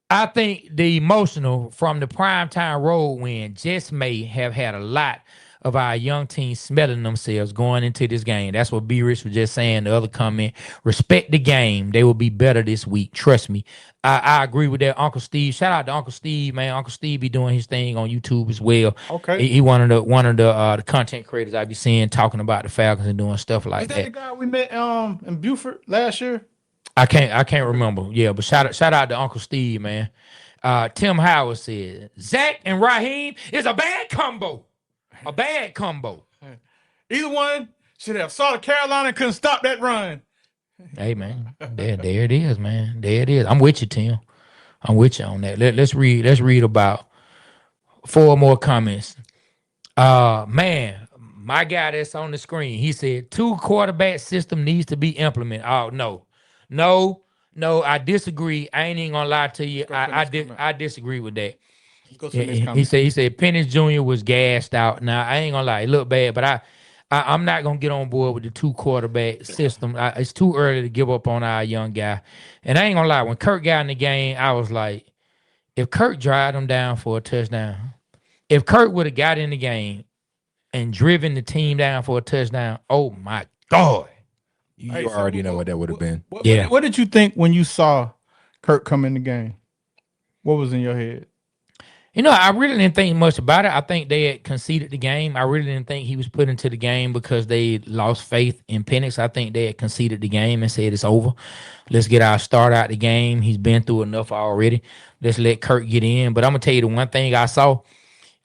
I think the emotional from the primetime road win just may have had a lot of our young team smelling themselves going into this game. That's what B. Rich was just saying. The other comment, respect the game. They will be better this week. Trust me. I agree with that. Uncle Steve. Shout out to Uncle Steve, man. Uncle Steve be doing his thing on YouTube as well. Okay. He one of the content creators I be seeing talking about the Falcons and doing stuff like Is that the guy we met in Buford last year? I can't remember. Yeah, but shout out to Uncle Steve, man. Tim Howard said Zach and Raheem is a bad combo. A bad combo. Either one should have saw the Carolina and couldn't stop that run. Hey man, there it is, man. There it is. I'm with you, Tim. I'm with you on that. Let's read about 4 more comments. Man, my guy that's on the screen, he said 2 quarterback system needs to be implemented. Oh no, I disagree. I ain't even gonna lie to you. I disagree with that. He said Penix Jr. was gassed out. Now I ain't gonna lie, it looked bad, but I'm not gonna get on board with the 2 quarterback system. It's too early to give up on our young guy. And I ain't gonna lie, when Kirk got in the game, I was like, if Kirk drive him down for a touchdown, if Kirk would have got in the game and driven the team down for a touchdown, oh my God. You already know what that would have been. What did you think when you saw Kirk come in the game? What was in your head? You know, I really didn't think much about it. I think they had conceded the game. I really didn't think he was put into the game because they lost faith in Penix. I think they had conceded the game and said it's over. Let's get our start out the game. He's been through enough already. Let's let Kirk get in. But I'm gonna tell you the one thing I saw.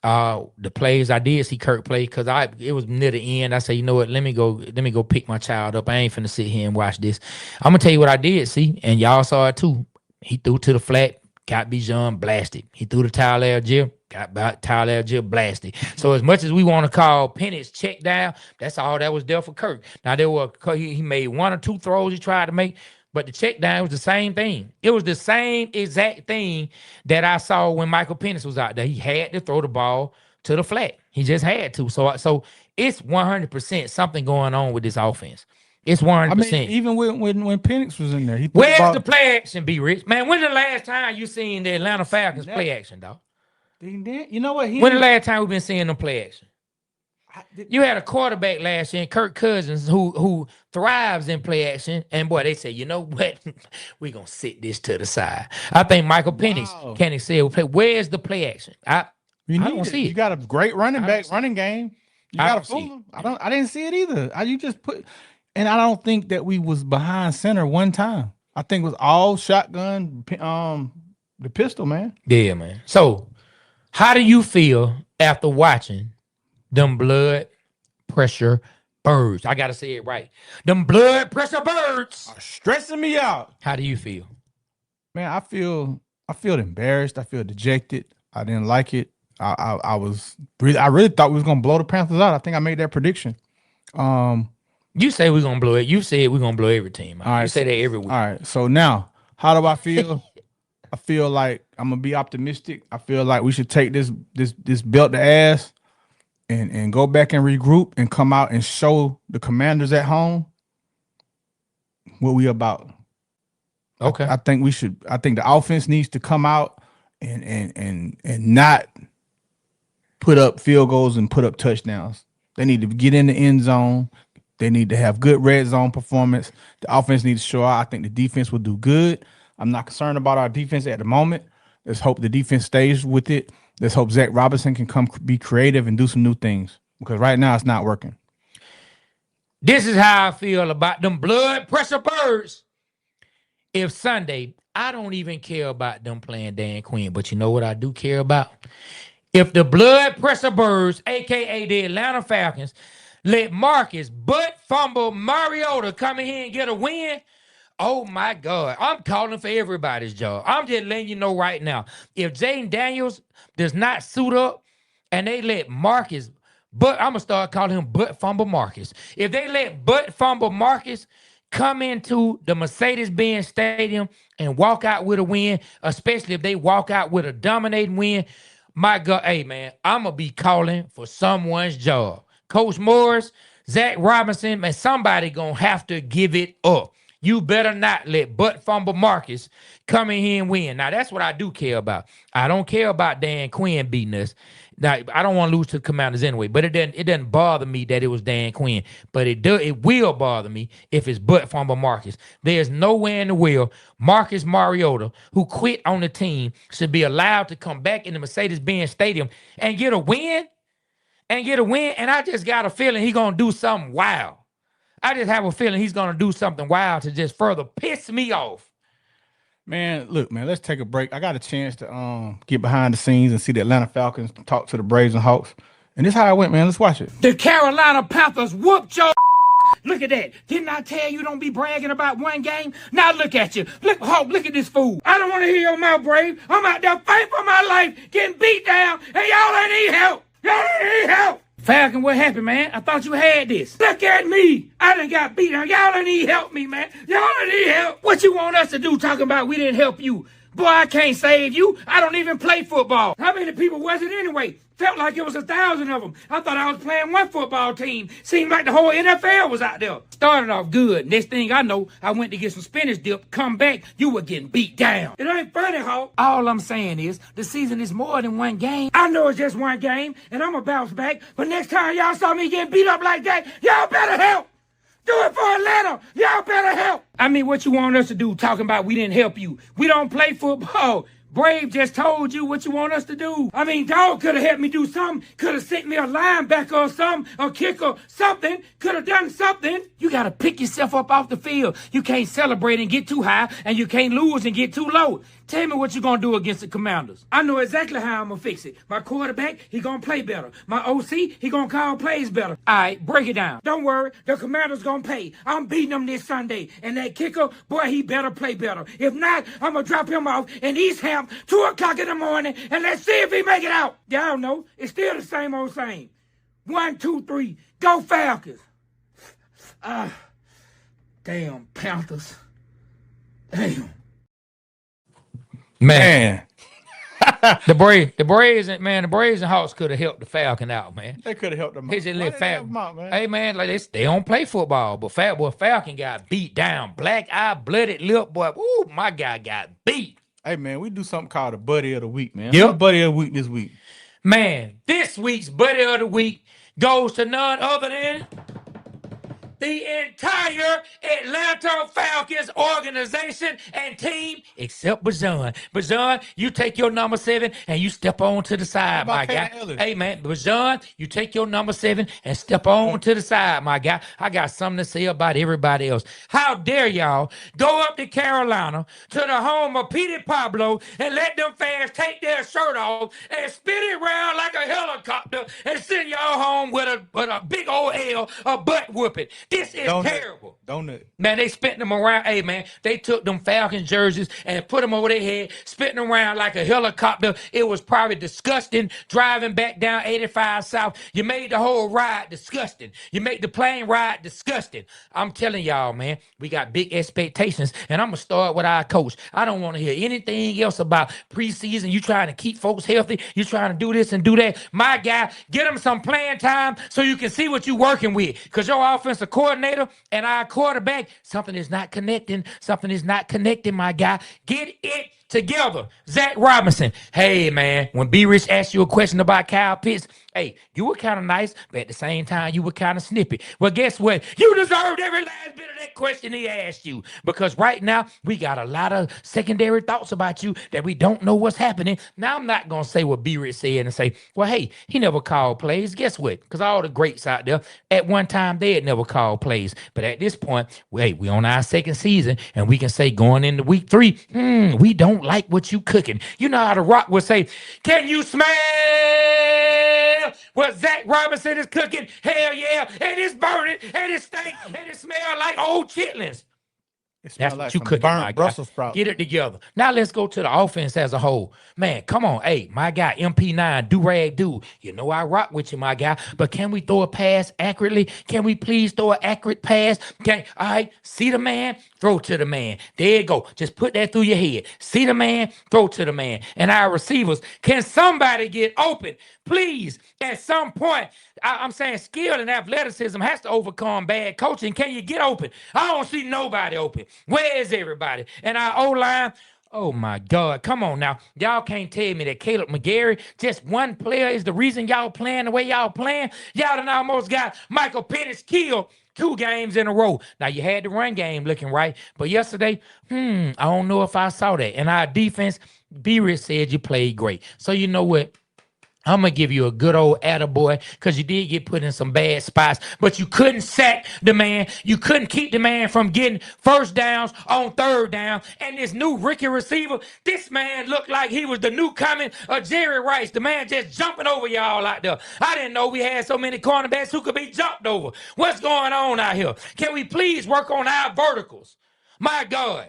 The plays I did see Kirk play because it was near the end. I said, you know what? Let me go pick my child up. I ain't finna sit here and watch this. I'm gonna tell you what I did see, and y'all saw it too. He threw to the flat, got Bijan blasted. He threw to Tyler Algier, got Tyler Algier blasted. So as much as we want to call Penix check down, that's all that was there for Kirk. Now he made 1 or 2 throws he tried to make. But the check down was the same thing. It was the same exact thing that I saw when Michael Penix was out there. He had to throw the ball to the flat. He just had to. So it's 100% something going on with this offense. It's 100%. I mean, even when Penix was in there, where's the play action, B. Rich? Man, when's the last time you seen the Atlanta Falcons play action, dog? You know what? When the last time we've been seeing them play action? You had a quarterback last year, Kirk Cousins, who thrives in play action. And boy, they say, you know what? We're going to sit this to the side. I think Michael Penix can excel. Where's the play action? I don't see it. You got a great running game. You got to fool him. I didn't see it either. And I don't think that we was behind center one time. I think it was all shotgun, the pistol, man. Yeah, man. So how do you feel after watching them blood pressure birds? I gotta say it right. Them blood pressure birds are stressing me out. How do you feel? Man, I feel embarrassed. I feel dejected. I didn't like it. I really thought we was gonna blow the Panthers out. I think I made that prediction. You say we're gonna blow it. You said we're gonna blow every team. All right, you say that every week. All right. So now, how do I feel? I feel like I'm gonna be optimistic. I feel like we should take this belt to ass and go back and regroup and come out and show the Commanders at home what we about. Okay. I think we should. I think the offense needs to come out and not put up field goals and put up touchdowns. They need to get in the end zone. They need to have good red zone performance. The offense needs to show out. I think the defense will do good. I'm not concerned about our defense at the moment. Let's hope the defense stays with it. Let's hope Zach Robinson can come be creative and do some new things because right now it's not working. This is how I feel about them blood pressure birds. If Sunday, I don't even care about them playing Dan Quinn, but you know what I do care about? If the blood pressure birds, a.k.a. the Atlanta Falcons, let Marcus butt fumble Mariota come in here and get a win, oh my God, I'm calling for everybody's job. I'm just letting you know right now. If Jaden Daniels does not suit up and they let Marcus, but I'm going to start calling him butt fumble Marcus. If they let butt fumble Marcus come into the Mercedes-Benz Stadium and walk out with a win, especially if they walk out with a dominating win, my God, hey man, I'm going to be calling for someone's job. Coach Morris, Zach Robinson, man, somebody going to have to give it up. You better not let butt fumble Marcus come in here and win. Now, that's what I do care about. I don't care about Dan Quinn beating us. Now, I don't want to lose to the Commanders anyway, but it doesn't bother me that it was Dan Quinn. But it will bother me if it's butt fumble Marcus. There's nowhere in the world Marcus Mariota, who quit on the team, should be allowed to come back in the Mercedes-Benz Stadium and get a win. And I just got a feeling he's going to do something wild. I just have a feeling he's going to do something wild to just further piss me off. Man, look, man, let's take a break. I got a chance to get behind the scenes and see the Atlanta Falcons talk to the Braves and Hawks. And this is how it went, man. Let's watch it. The Carolina Panthers whooped your Look at that. Didn't I tell you don't be bragging about one game? Now look at you. Look, Hawk, look at this fool. I don't want to hear your mouth, Brave. I'm out there fighting for my life, getting beat down, and y'all ain't need help. Y'all ain't need help. Falcon, what happened, man? I thought you had this. Look at me. I done got beat down. Y'all ain't need help me, man. Y'all ain't need help. What you want us to do talking about we didn't help you? Boy, I can't save you. I don't even play football. How many people was it anyway? Felt like it was 1,000 of them. I thought I was playing one football team. Seemed like the whole NFL was out there. Started off good. Next thing I know, I went to get some spinach dip. Come back, you were getting beat down. It ain't funny, Hawk. All I'm saying is, the season is more than one game. I know it's just one game, and I'm going to bounce back. But next time y'all saw me getting beat up like that, y'all better help. Do it for Atlanta. Y'all better help. I mean, what you want us to do talking about we didn't help you? We don't play football. Brave just told you what you want us to do. I mean, dog could have helped me do something. Could have sent me a linebacker or something, a kicker, something. Could have done something. You got to pick yourself up off the field. You can't celebrate and get too high, and you can't lose and get too low. Tell me what you're going to do against the Commanders. I know exactly how I'm going to fix it. My quarterback, he going to play better. My OC, he going to call plays better. All right, break it down. Don't worry, the Commanders going to pay. I'm beating them this Sunday. And that kicker, boy, he better play better. If not, I'm going to drop him off in East Ham, 2 o'clock in the morning, and let's see if he make it out. Y'all know, it's still the same old same. 1, 2, 3, go Falcons. Damn, Panthers. Damn. Man. the Braves and Hawks could have helped the Falcon out, man. They could have helped them out. They just let Falcon out, man. Hey, man, like they don't play football, but Falcon got beat down. Black eye, blooded lip, boy. Ooh, my guy got beat. Hey, man, we do something called a Buddy of the Week, man. Yep. Who's Buddy of the Week this week? Man, this week's Buddy of the Week goes to none other than the entire Atlanta Falcons organization and team, except Bajan. Bajan, you take your number 7 and you step on to the side, my guy. Hey, man, Bajan, you take your number 7 and step on to the side, my guy. I got something to say about everybody else. How dare y'all go up to Carolina, to the home of Petey Pablo, and let them fans take their shirt off and spin it around like a helicopter and send y'all home with a big old L, a butt whooping. This is terrible. Don't it? Man, they spent them around. Hey, man, they took them Falcon jerseys and put them over their head, spitting them around like a helicopter. It was probably disgusting driving back down 85 South. You made the whole ride disgusting. You made the plane ride disgusting. I'm telling y'all, man, we got big expectations, and I'm going to start with our coach. I don't want to hear anything else about preseason. You trying to keep folks healthy. You trying to do this and do that. My guy, get them some playing time so you can see what you're working with, because your offensive coordinator and our quarterback, something is not connecting. Something is not connecting, my guy. Get it together. Zach Robinson. Hey, man, when B-Rich asked you a question about Kyle Pitts, hey, you were kind of nice, but at the same time, you were kind of snippy. Well, guess what? You deserved every last bit of that question he asked you, because right now, we got a lot of secondary thoughts about you that we don't know what's happening. Now, I'm not going to say what B-Rich said and say, well, hey, he never called plays. Guess what? Because all the greats out there, at one time, they had never called plays. But at this point, we on our second season, and we can say going into week 3, we don't like what you cooking. You know how The Rock would say, can you smell what Zach Robinson is cooking? Hell yeah. And it's burning, and it stinks, and it smells like old chitlins. That's what you cooking, my guy. Brussels sprouts. Get it together. Now let's go to the offense as a whole. Man, come on. Hey, my guy, MP9, do-rag dude. You know I rock with you, my guy. But can we throw a pass accurately? Can we please throw an accurate pass? All right, see the man, throw to the man. There you go. Just put that through your head. See the man, throw to the man. And our receivers, can somebody get open? Please, at some point, I'm saying skill and athleticism has to overcome bad coaching. Can you get open? I don't see nobody open. Where is everybody? And our O-line, oh my God, come on now. Y'all can't tell me that Caleb McGarry, just one player, is the reason y'all playing the way y'all playing. Y'all done almost got Michael Penix killed 2 games in a row. Now, you had the run game looking right, but yesterday, I don't know if I saw that. And our defense, B-Rich said you played great. So you know what? I'm going to give you a good old attaboy because you did get put in some bad spots, but you couldn't sack the man. You couldn't keep the man from getting first downs on third down. And this new rookie receiver, this man looked like he was the new coming of Jerry Rice. The man just jumping over y'all out there. I didn't know we had so many cornerbacks who could be jumped over. What's going on out here? Can we please work on our verticals? My God,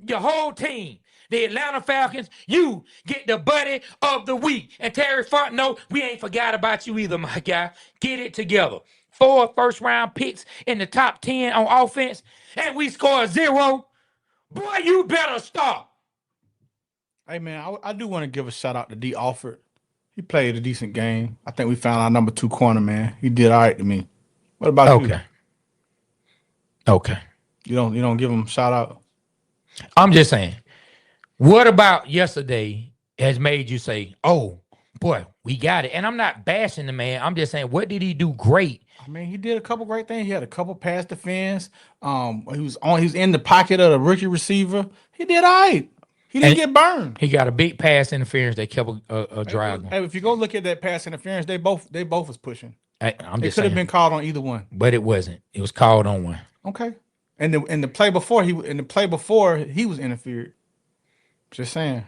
your whole team. The Atlanta Falcons, you get the buddy of the week. And Terry Fontenot, we ain't forgot about you either, my guy. Get it together. 4 first-round picks in the top 10 on offense, and we score 0. Boy, you better stop. Hey, man, I do want to give a shout-out to D. Alford. He played a decent game. I think we found our number 2 corner, man. He did all right to me. What about you? Okay. You don't give him a shout-out? I'm just saying. What about yesterday has made you say, oh, boy, we got it? And I'm not bashing the man. I'm just saying, what did he do great? I mean, he did a couple great things. He had a couple pass defense. He was in the pocket of the rookie receiver. He did all right. He didn't get burned. He got a big pass interference that kept a drive. Hey, if you go look at that pass interference, they both was pushing. It could have been called on either one. But it wasn't. It was called on one. Okay. And the play before he was interfered. Just saying.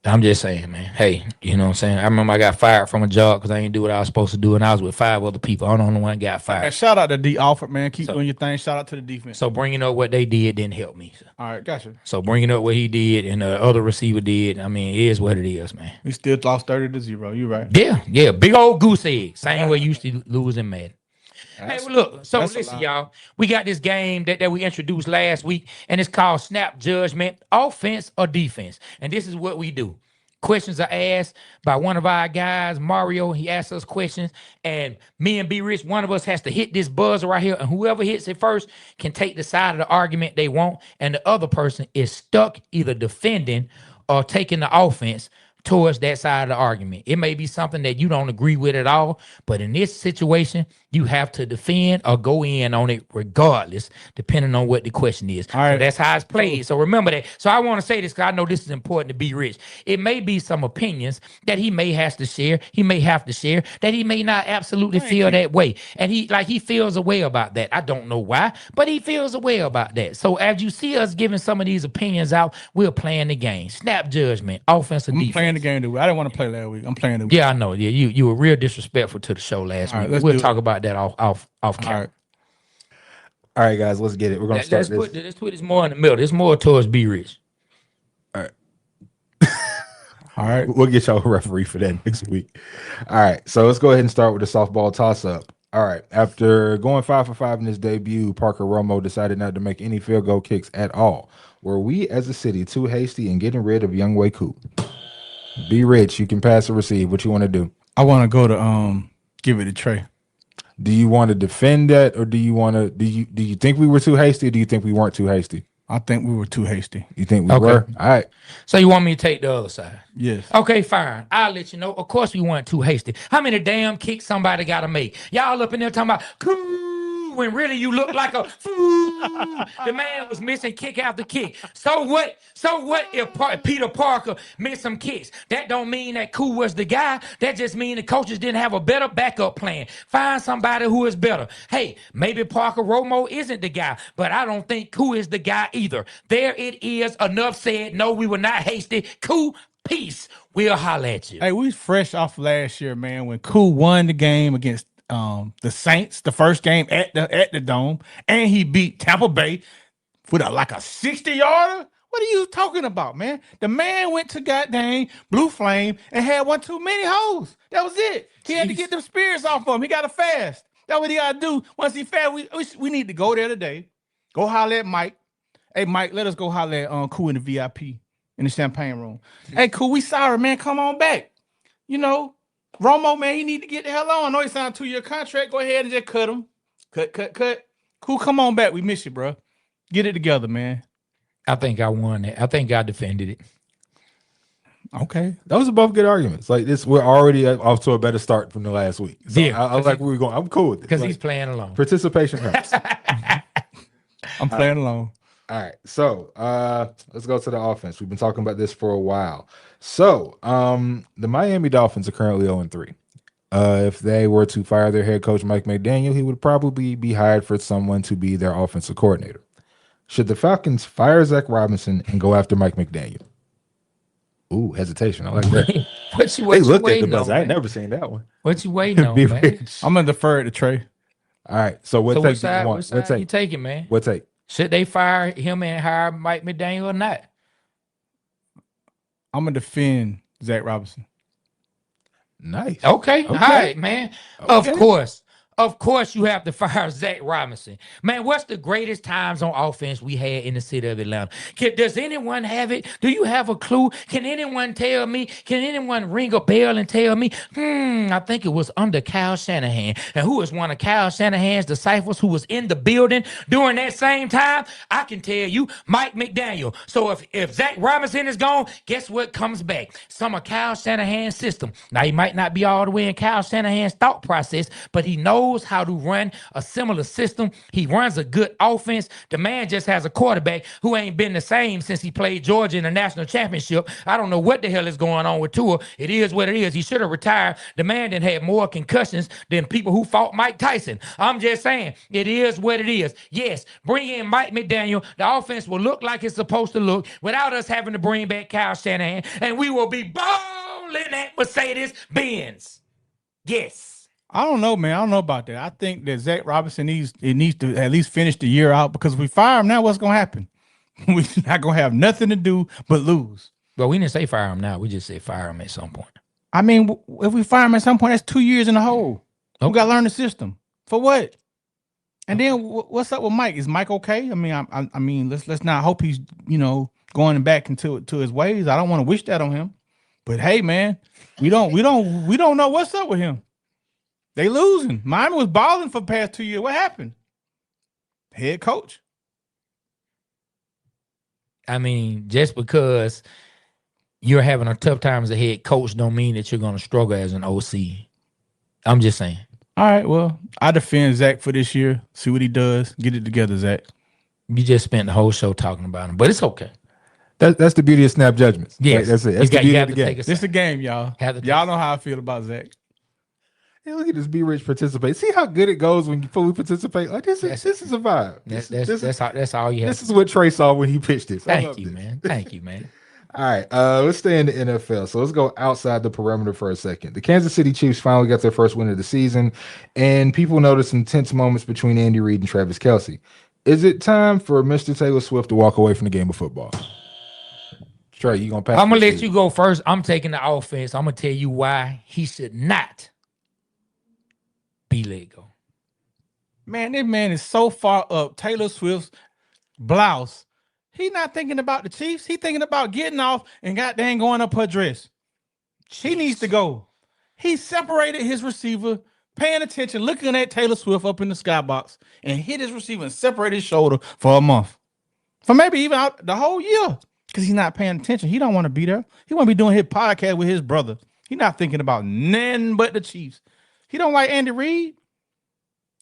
I'm just saying, man. Hey, you know what I'm saying? I remember I got fired from a job because I didn't do what I was supposed to do, and I was with 5 other people. I'm the only one that got fired. Hey, shout out to D. Alford, man. Keep doing your thing. Shout out to the defense. So bringing up what they did didn't help me. So. All right, gotcha. So bringing up what he did and the other receiver did, I mean, it is what it is, man. We still lost 30-0. You right. Yeah. Big old goose egg. Same way you used to lose in Madden. Hey, well, look, so listen, y'all. We got this game that we introduced last week, and it's called Snap Judgment, offense or defense. And this is what we do. Questions are asked by one of our guys, Mario. He asks us questions, and me and B-Rich, one of us has to hit this buzzer right here, and whoever hits it first can take the side of the argument they want, and the other person is stuck either defending or taking the offense towards that side of the argument. It may be something that you don't agree with at all, but in this situation, you have to defend or go in on it regardless, depending on what the question is. All right. So that's how it's played. So remember that. So I want to say this because I know this is important to B-Rich. It may be some opinions that he may have to share. He may have to share that he may not absolutely feel that way. And he feels a way about that. I don't know why, but he feels a way about that. So as you see us giving some of these opinions out, we're playing the game. Snap judgment, offensive defense. Playing the game this week. I didn't want to play last week. I'm playing the week. Yeah, I know. Yeah, you were real disrespectful to the show last week. We'll talk about that off camera. All right, guys, let's get it. We're gonna start this. Let's put this more in the middle. This more towards B-Rich. All right. All right. We'll get y'all a referee for that next week. All right. So let's go ahead and start with the softball toss-up. All right. After going 5 for 5 in his debut, Parker Romo decided not to make any field goal kicks at all. Were we as a city too hasty in getting rid of Younghoe Koo? B-Rich, you can pass or receive. What you want to do? I want to go to give it to Trey. Do you want to defend that, or do you think we were too hasty, or do you think we weren't too hasty? I think we were too hasty. You think we were? All right. So you want me to take the other side? Yes. Okay, fine. I'll let you know. Of course we weren't too hasty. How many damn kicks somebody got to make? Y'all up in there talking about when really you look like a fool. The man was missing kick after kick. So what? If Peter Parker missed some kicks? That don't mean that Koo was the guy. That just means the coaches didn't have a better backup plan. Find somebody who is better. Hey, maybe Parker Romo isn't the guy, but I don't think Koo is the guy either. There it is. Enough said. No, we were not hasty. Koo, peace. We'll holler at you. Hey, we fresh off last year, man, when Koo won the game against the Saints, the first game at the Dome, and he beat Tampa Bay with a 60-yarder. What are you talking about, man? The man went to goddamn Blue Flame and had one too many holes. That was it. He had to get them spears off of him. He got to fast. That's what he got to do. Once he fast, we need to go there today. Go holler at Mike Hey, Mike, let us go holler at Cool in the VIP in the champagne room. Hey, Cool, we sorry, man. Come on back. You know, Romo, man, he need to get the hell on. I know he signed a 2-year contract. Go ahead and just cut him. Cut. Cool, come on back. We miss you, bro. Get it together, man. I think I won it. I think I defended it. Okay. Those are both good arguments. Like this, we're already off to a better start from the last week. So Yeah, I was like, we were going. I'm cool with it Because Like, he's playing along. participation helps. I'm playing along. All right, so let's go to the offense. We've been talking about this for a while. So the Miami Dolphins are currently 0-3. If they were to fire their head coach Mike McDaniel, he would probably be hired for someone to be their offensive coordinator. Should the Falcons fire Zach Robinson and go after Mike McDaniel? Ooh, hesitation. I like that. What you They looked at the waiting buzz. on, I ain't man? never seen that one. What you waiting on, Be man? rich. I'm gonna defer it to Trey. All right, so what So take what do you want? side What you take? taking, man? What take? Should they fire him and hire Mike McDaniel or not? I'm gonna defend Zach Robinson. Nice. Okay. All right, man. Of Okay. course you have to fire Zach Robinson. Man, what's the greatest times on offense we had in the city of Atlanta? Does anyone have it? Do you have a clue? Can anyone tell me? Can anyone ring a bell and tell me? I think it was under Kyle Shanahan. And who is one of Kyle Shanahan's disciples who was in the building during that same time? I can tell you, Mike McDaniel. So if Zach Robinson is gone, guess what comes back? Some of Kyle Shanahan's system. Now, he might not be all the way in Kyle Shanahan's thought process, but he knows how to run a similar system. He runs a good offense. The man just has a quarterback who ain't been the same since he played Georgia in the national championship. I don't know what the hell is going on with Tua. It is what it is. He should have retired. The man done had more concussions than people who fought Mike Tyson. I'm just saying, it is what it is. Yes, bring in Mike McDaniel. The offense will look like it's supposed to look without us having to bring back Kyle Shanahan, and we will be balling at Mercedes-Benz. Yes. I don't know, man. I don't know about that. I think that Zach Robinson needs to at least finish the year out, because if we fire him now, what's gonna happen? We're not gonna have nothing to do but lose. But we didn't say fire him now. We just said fire him at some point. I mean, if we fire him at some point, that's 2 years in the hole. We Okay. gotta learn the system for what? And then what's up with Mike? Is Mike okay? I mean, I mean, let's not hope he's going back into his ways. I don't want to wish that on him. But hey, man, we don't know what's up with him. They losing. Miami was balling for the past 2 years. What happened? Head coach. I mean, just because you're having a tough time as a head coach don't mean that you're going to struggle as an OC. I'm just saying. All right, well, I defend Zach for this year. See what he does. Get it together, Zach. You just spent the whole show talking about him, but it's okay. That's the beauty of snap judgments. Yes. Like, that's it. You That's the got- you beauty have of the to game. take a This is a game, y'all. Have to- Y'all know how I feel about Zach. Hey, look at this. Be rich, participate. See how good it goes when you fully participate. Like this is a vibe. That's all you have. This is what Trey saw when he pitched this. I Thank love you, this. man. Thank you, man. All right, let's stay in the NFL. So let's go outside the perimeter for a second. The Kansas City Chiefs finally got their first win of the season, and people noticed some tense moments between Andy Reid and Travis Kelce. Is it time for Mr. Taylor Swift to walk away from the game of football? Trey, you gonna pass? I'm gonna this let to you go first. I'm taking the offense. I'm gonna tell you why he should not be let go. Man, this man is so far up Taylor Swift's blouse. He not thinking about the Chiefs. He thinking about getting off and goddamn going up her dress. He needs to go. He separated his receiver, paying attention, looking at Taylor Swift up in the skybox, and hit his receiver and separated his shoulder for a month. For maybe even out the whole year. Because he's not paying attention. He don't want to be there. He want to be doing his podcast with his brother. He not thinking about nothing but the Chiefs. He don't like Andy Reid.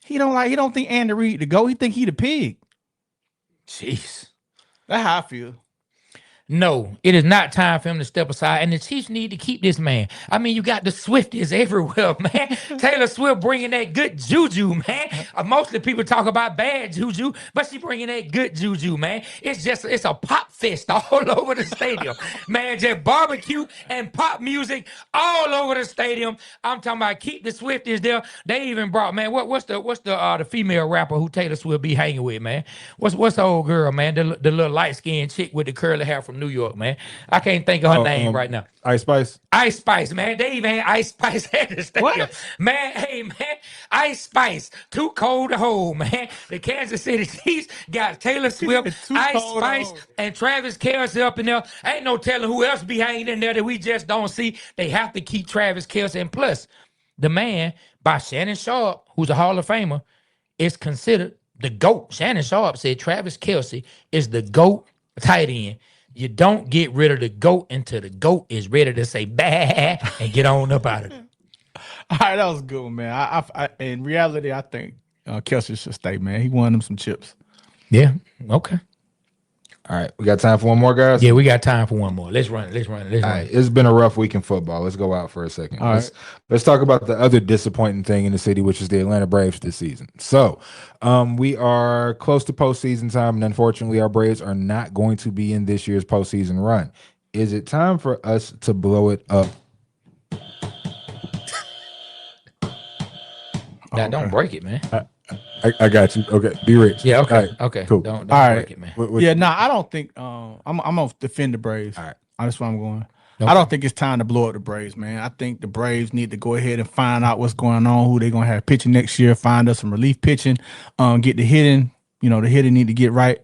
He don't think Andy Reid to go. He think he the pig. Jeez. That's how I feel. No, it is not time for him to step aside. And the Chiefs need to keep this man. I mean, you got the Swifties everywhere, man. Taylor Swift bringing that good juju, man. Mostly people talk about bad juju, but she bringing that good juju, man. It's a pop fest all over the stadium, man. Just barbecue and pop music all over the stadium. I'm talking about keep the Swifties there. They even brought, man. What's the female rapper who Taylor Swift be hanging with, man? What's the old girl, man? The little light skinned chick with the curly hair from New York, man. I can't think of her name right now. Ice Spice. Ice Spice, man. They even had Ice Spice at the stadium. What? Man, hey, man. Ice Spice, too cold to hold, man. The Kansas City Chiefs got Taylor Swift, Too Ice cold to Spice, hold. and Travis Kelce up in there. Ain't no telling who else be hanging in there that we just don't see. They have to keep Travis Kelce. And plus, the man, by Shannon Sharp, who's a Hall of Famer, is considered the GOAT. Shannon Sharp said Travis Kelce is the GOAT tight end. You don't get rid of the GOAT until the GOAT is ready to say bah and get on up out of it. All right, that was a good one, man. I in reality, I think Kelsey should stay, man. He won them some chips. Yeah. Okay. All right, we got time for one more, guys. Yeah, we got time for one more. Let's run it. All right, it's been a rough week in football. Let's go out for a second. All right. Let's talk about the other disappointing thing in the city, which is the Atlanta Braves this season. So, we are close to postseason time, and unfortunately, our Braves are not going to be in this year's postseason run. Is it time for us to blow it up? Now, don't break it, man. I got you. Okay, be rich. Yeah, okay. All right, Okay. cool. Don't All right. break it, man. Yeah, I don't think I'm gonna defend the Braves. All right. That's where I'm going. Okay. I don't think it's time to blow up the Braves, man. I think the Braves need to go ahead and find out what's going on, who they're gonna have pitching next year, find us some relief pitching, get the hitting. The hitting need to get right.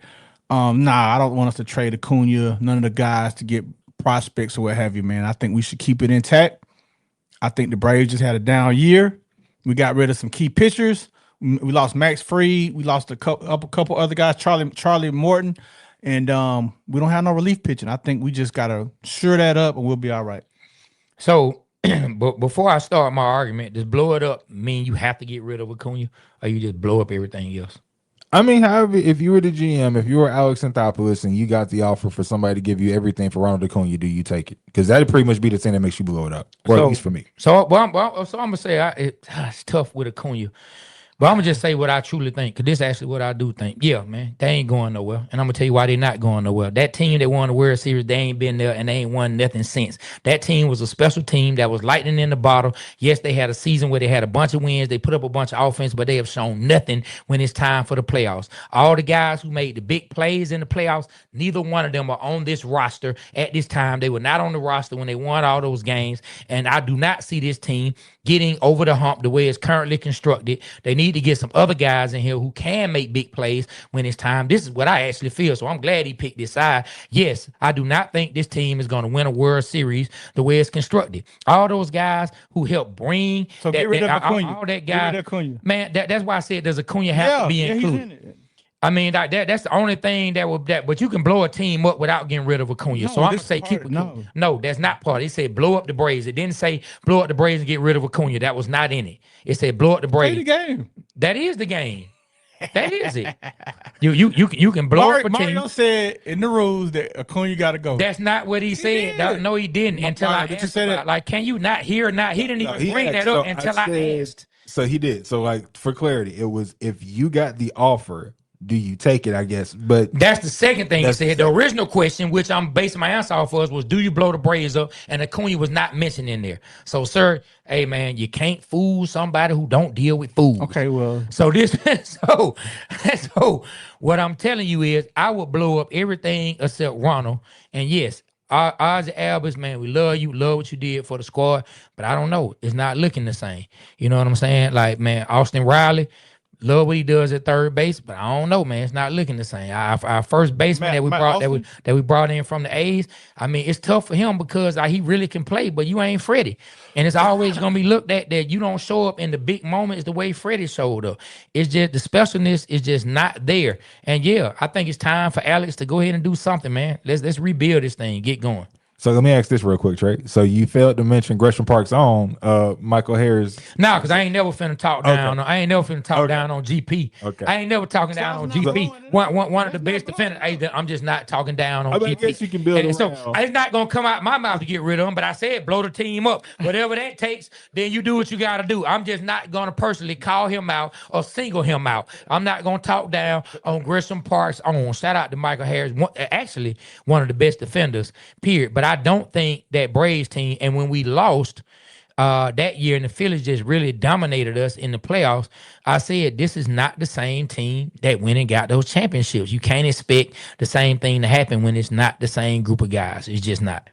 I don't want us to trade Acuna, none of the guys to get prospects or what have you, man. I think we should keep it intact. I think the Braves just had a down year. We got rid of some key pitchers. We lost Max Fried. We lost a couple other guys, Charlie Morton, and we don't have no relief pitching. I think we just gotta sure that up, and we'll be all right. So, but before I start my argument, does blow it up mean you have to get rid of Acuna, or you just blow up everything else? I mean, however, if you were the GM, if you were Alex Anthopoulos and you got the offer for somebody to give you everything for Ronald Acuna, do you take it? Because that'd pretty much be the thing that makes you blow it up, or at least for me. So, I'm gonna say it's tough with Acuna. But I'm going to just say what I truly think, because this is actually what I do think. Yeah, man, they ain't going nowhere. And I'm going to tell you why they're not going nowhere. That team that won the World Series, they ain't been there, and they ain't won nothing since. That team was a special team that was lightning in the bottle. Yes, they had a season where they had a bunch of wins. They put up a bunch of offense, but they have shown nothing when it's time for the playoffs. All the guys who made the big plays in the playoffs, neither one of them are on this roster at this time. They were not on the roster when they won all those games. And I do not see this team getting over the hump the way it's currently constructed. They need to get some other guys in here who can make big plays when it's time. This is what I actually feel. So I'm glad he picked this side. Yes, I do not think this team is going to win a World Series the way it's constructed. All those guys who helped bring Get rid of Acuna. all that Get rid guy, of Acuna. man, that's why I said does Acuna have to be he's included. in it. I mean, that's the only thing but you can blow a team up without getting rid of Acuna. No, So I'm going to this say is keep part- Acuna. No, that's not part. It said blow up the Braves. It didn't say blow up the Braves and get rid of Acuna. That was not in it. It said blow up the Play the Braves. game. That is the game. That is it. You can blow up a Mario team. said in the rules that Acuna got to go. That's not what he said. did. No, he didn't. Until Mario, I did you asked say about, that? like, can you not hear? Not he didn't even bring that So up until I asked. So he did. So, like, for clarity, it was if you got the offer, do you take it? I guess, but That's the second thing he That's the said. The original question, which I'm basing my answer off of, was do you blow the Braves up? And Acuna was not mentioned in there. So, sir, hey man, you can't fool somebody who don't deal with fools. Okay, well, So so what I'm telling you is I would blow up everything except Ronald. And yes, Ozzy Albus, man, we love you, love what you did for the squad, but I don't know. It's not looking the same. You know what I'm saying? Like, man, Austin Riley, love what he does at third base, but I don't know, man. It's not looking the same. Our first baseman that we brought in from the A's. I mean, it's tough for him because he really can play, but you ain't Freddie, and it's always gonna be looked at that you don't show up in the big moments the way Freddie showed up. It's just the specialness is just not there. And yeah, I think it's time for Alex to go ahead and do something, man. Let's rebuild this thing, get going. so let me ask this real quick, Trey. So you failed to mention Gresham Park's own Michael Harris. No, because I ain't never finna talk down. I ain't never finna talk down on GP. Okay. I ain't never talking down on GP. One of the best defenders. I'm just not talking down on I GP. guess you can build And so around. it's not gonna come out my mouth to get rid of him. But I said blow the team up. Whatever that takes, then you do what you gotta do. I'm just not gonna personally call him out or single him out. I'm not gonna talk down on Gresham Park's own. Shout out to Michael Harris. Actually, one of the best defenders. Period. But I don't think that Braves team. And when we lost. that year, and the Phillies just really dominated us in the playoffs. I said this is not the same team that went and got those championships. You can't expect the same thing to happen when it's not the same group of guys. It's just not.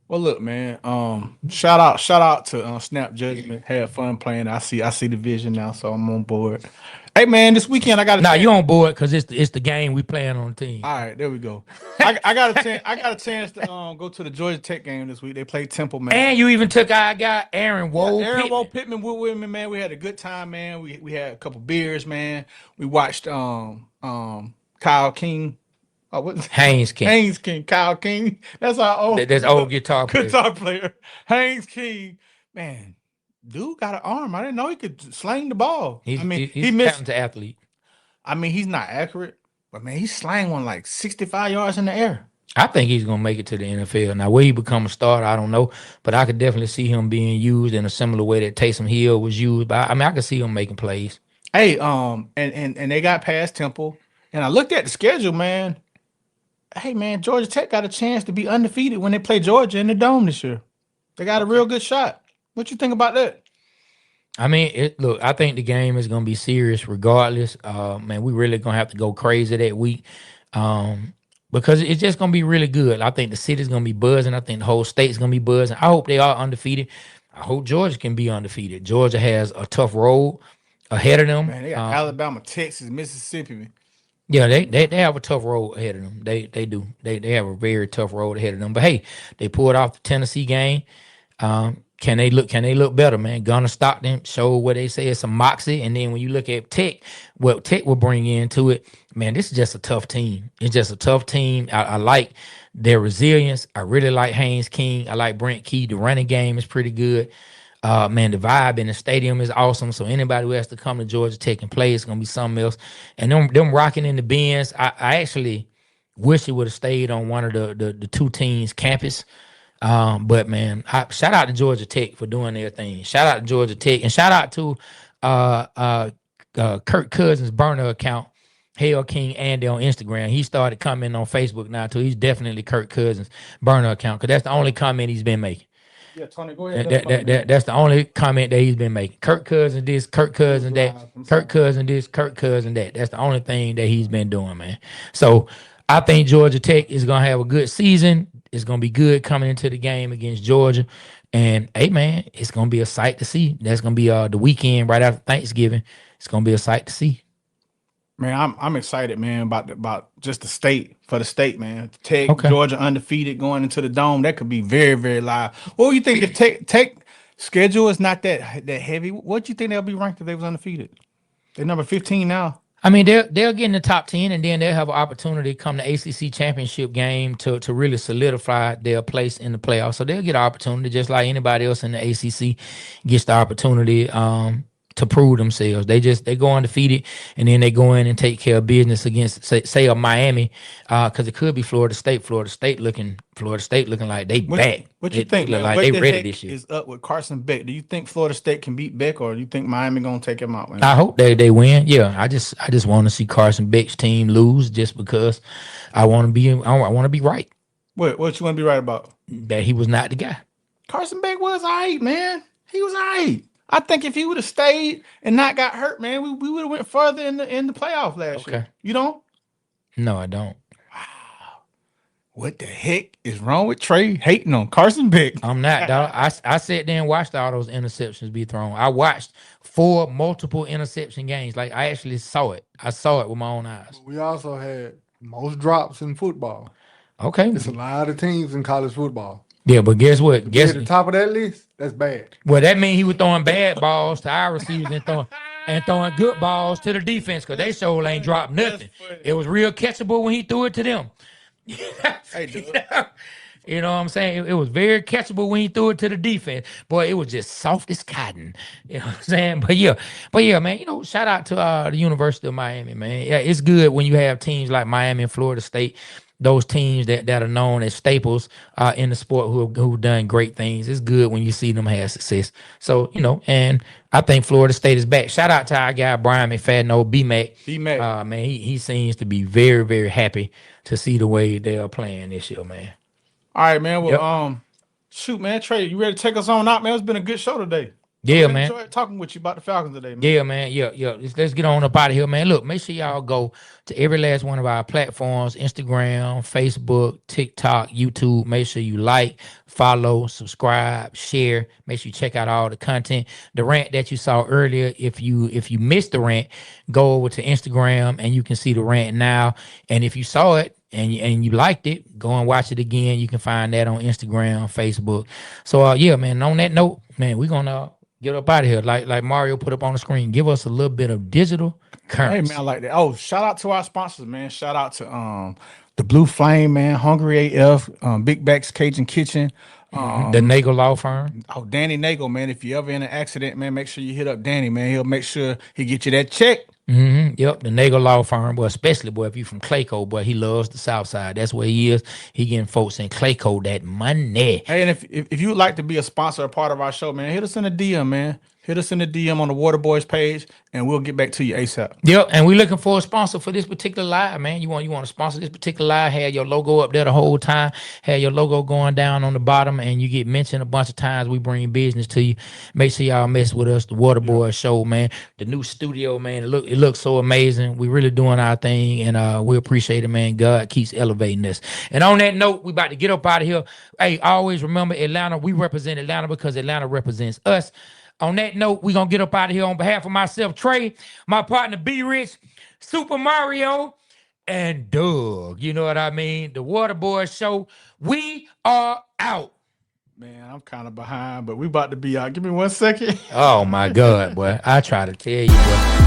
Well, look, man. Shout out to Snap Judgment. Had fun playing. I see the vision now, so I'm on board. Hey, man, this weekend I got Now you on board because it's the game we playing on the team. All right, there we go. I got a chance to go to the Georgia Tech game this week. They played Temple, man. And you even took our guy Aaron Wold. Aaron Wold Pittman with me, man. We had a good time, man. We had a couple beers, man. We watched Kyle King. Oh, what? Haynes King. Kyle King. That's our old. That's old guitar player. Haynes King, man. Dude got an arm. I didn't know he could sling the ball. He's he missed. Talented athlete. I mean, he's not accurate, but man, he slang one like 65 yards in the air. I think he's gonna make it to the NFL. Now, where he become a starter, I don't know, but I could definitely see him being used in a similar way that Taysom Hill was used. But I mean, I could see him making plays. Hey, and they got past Temple, and I looked at the schedule, man. Hey, man, Georgia Tech got a chance to be undefeated when they play Georgia in the Dome this year. They got a real good shot. What you think about that? I mean, look, I think the game is going to be serious regardless. Man, we really going to have to go crazy that week because it's just going to be really good. I think the city's going to be buzzing. I think the whole state's going to be buzzing. I hope they are undefeated. I hope Georgia can be undefeated. Georgia has a tough road ahead of them. Man, they got Alabama, Texas, Mississippi. Yeah, they have a tough road ahead of them. They do. They have a very tough road ahead of them. But hey, they pulled off the Tennessee game. Can they look better, man? Gunnar Stockton showed what they say is some moxie. And then when you look at Tech, what Tech will bring into it, man, this is just a tough team. It's just a tough team. I like their resilience. I really like Haynes King. I like Brent Key. The running game is pretty good. Man, the vibe in the stadium is awesome. So anybody who has to come to Georgia Tech and play, it's gonna be something else. And them rocking in the bins, I actually wish it would have stayed on one of the two teams' campus. But man, shout out to Georgia Tech for doing their thing. Shout out to Georgia Tech, and shout out to Kirk Cousins' burner account, Hail King Andy on Instagram. He started commenting on Facebook now too. He's definitely Kirk Cousins' burner account because that's the only comment he's been making. Yeah, Tony, go ahead. That's the only comment that he's been making. Kirk Cousins this, Kirk Cousins that, Kirk Cousins this, Kirk Cousins that. That's the only thing that he's been doing, man. So I think Georgia Tech is gonna have a good season. It's gonna be good coming into the game against Georgia. And hey, man, it's gonna be a sight to see. That's gonna be the weekend right after Thanksgiving. It's gonna be a sight to see. Man, I'm excited, man, about just the state man. Tech, okay. Georgia undefeated going into the Dome. That could be very, very live. What do you think the Tech schedule is not that heavy? What do you think they'll be ranked if they was undefeated? They're number 15 now. I mean, they'll get in the top 10, and then they'll have an opportunity to come to ACC championship game to really solidify their place in the playoffs. So they'll get an opportunity just like anybody else in the ACC gets the opportunity to prove themselves. They go undefeated, and then they go in and take care of business against say a Miami, because it could be Florida State. Florida State looking like they back. What you think? Look like they ready this year. Is up with Carson Beck. Do you think Florida State can beat Beck, or do you think Miami gonna take him out? Man? I hope they win. Yeah, I just want to see Carson Beck's team lose just because I want to be right. What you want to be right about? That he was not the guy. Carson Beck was all right, man. He was all right. I think if he would have stayed and not got hurt, man, we would have went further in the playoff last year. You don't? No, I don't. Wow. What the heck is wrong with Trey hating on Carson Beck? I'm not, dog. I sat there and watched all those interceptions be thrown. I watched 4 multiple interception games. Like, I actually saw it. I saw it with my own eyes. We also had most drops in football. Okay. It's a lot of teams in college football. Yeah, but guess what? Guess at the top of that list, that's bad. Well, that means he was throwing bad balls to our receivers and throwing good balls to the defense because they sure ain't dropped nothing. It was real catchable when he threw it to them. Hey, dude. You know what I'm saying? It was very catchable when he threw it to the defense. Boy, it was just soft as cotton. You know what I'm saying? But yeah, man, shout out to the University of Miami, man. Yeah, it's good when you have teams like Miami and Florida State, those teams that are known as staples in the sport who've done great things. It's good when you see them have success. So, and I think Florida State is back. Shout out to our guy, Brian McFadden, B-Mac. B-Mac. Man, he seems to be very, very happy to see the way they are playing this year, man. All right, man. Well, Shoot, man, Trey, you ready to take us on out, man? It's been a good show today. Yeah, really man. enjoyed talking with you about the Falcons today, man. Yeah, man. Yeah. Let's get on up out of here, man. Look, make sure y'all go to every last one of our platforms: Instagram, Facebook, TikTok, YouTube. Make sure you like, follow, subscribe, share. Make sure you check out all the content. The rant that you saw earlier, if you missed the rant, go over to Instagram and you can see the rant now. And if you saw it and you liked it, go and watch it again. You can find that on Instagram, Facebook. So yeah, man. On that note, man, we're gonna get up out of here. Like Mario put up on the screen. Give us a little bit of digital currency. Hey man, I like that. Oh, shout out to our sponsors, man. Shout out to the Blue Flame, man, Hungry AF, Big Backs Cajun Kitchen. The Nagel Law Firm. Oh, Danny Nagel, man. If you ever in an accident, man, make sure you hit up Danny, man. He'll make sure he get you that check. Yep, the Nagel Law Firm. Boy, especially boy, if you from Clayco, boy, he loves the South Side. That's where he is. He getting folks in Clayco that money. Hey, and if you would like to be a sponsor or part of our show, man, hit us in a DM, man. Hit us in the DM on the Waterboyz page, and we'll get back to you ASAP. Yep, and we're looking for a sponsor for this particular live, man. You want to sponsor this particular live, have your logo up there the whole time, have your logo going down on the bottom, and you get mentioned a bunch of times. We bring business to you. Make sure y'all mess with us, the Waterboyz Show, man. The new studio, man. It looks so amazing. We really doing our thing, and we appreciate it, man. God keeps elevating us. And on that note, we about to get up out of here. Hey, always remember Atlanta. We represent Atlanta because Atlanta represents us. On that note, we're going to get up out of here on behalf of myself, Trey, my partner, B-Rich, Super Mario, and Doug. You know what I mean? The Waterboyz Show. We are out. Man, I'm kind of behind, but we about to be out. Give me 1 second. Oh, my God, boy. I try to tell you, boy.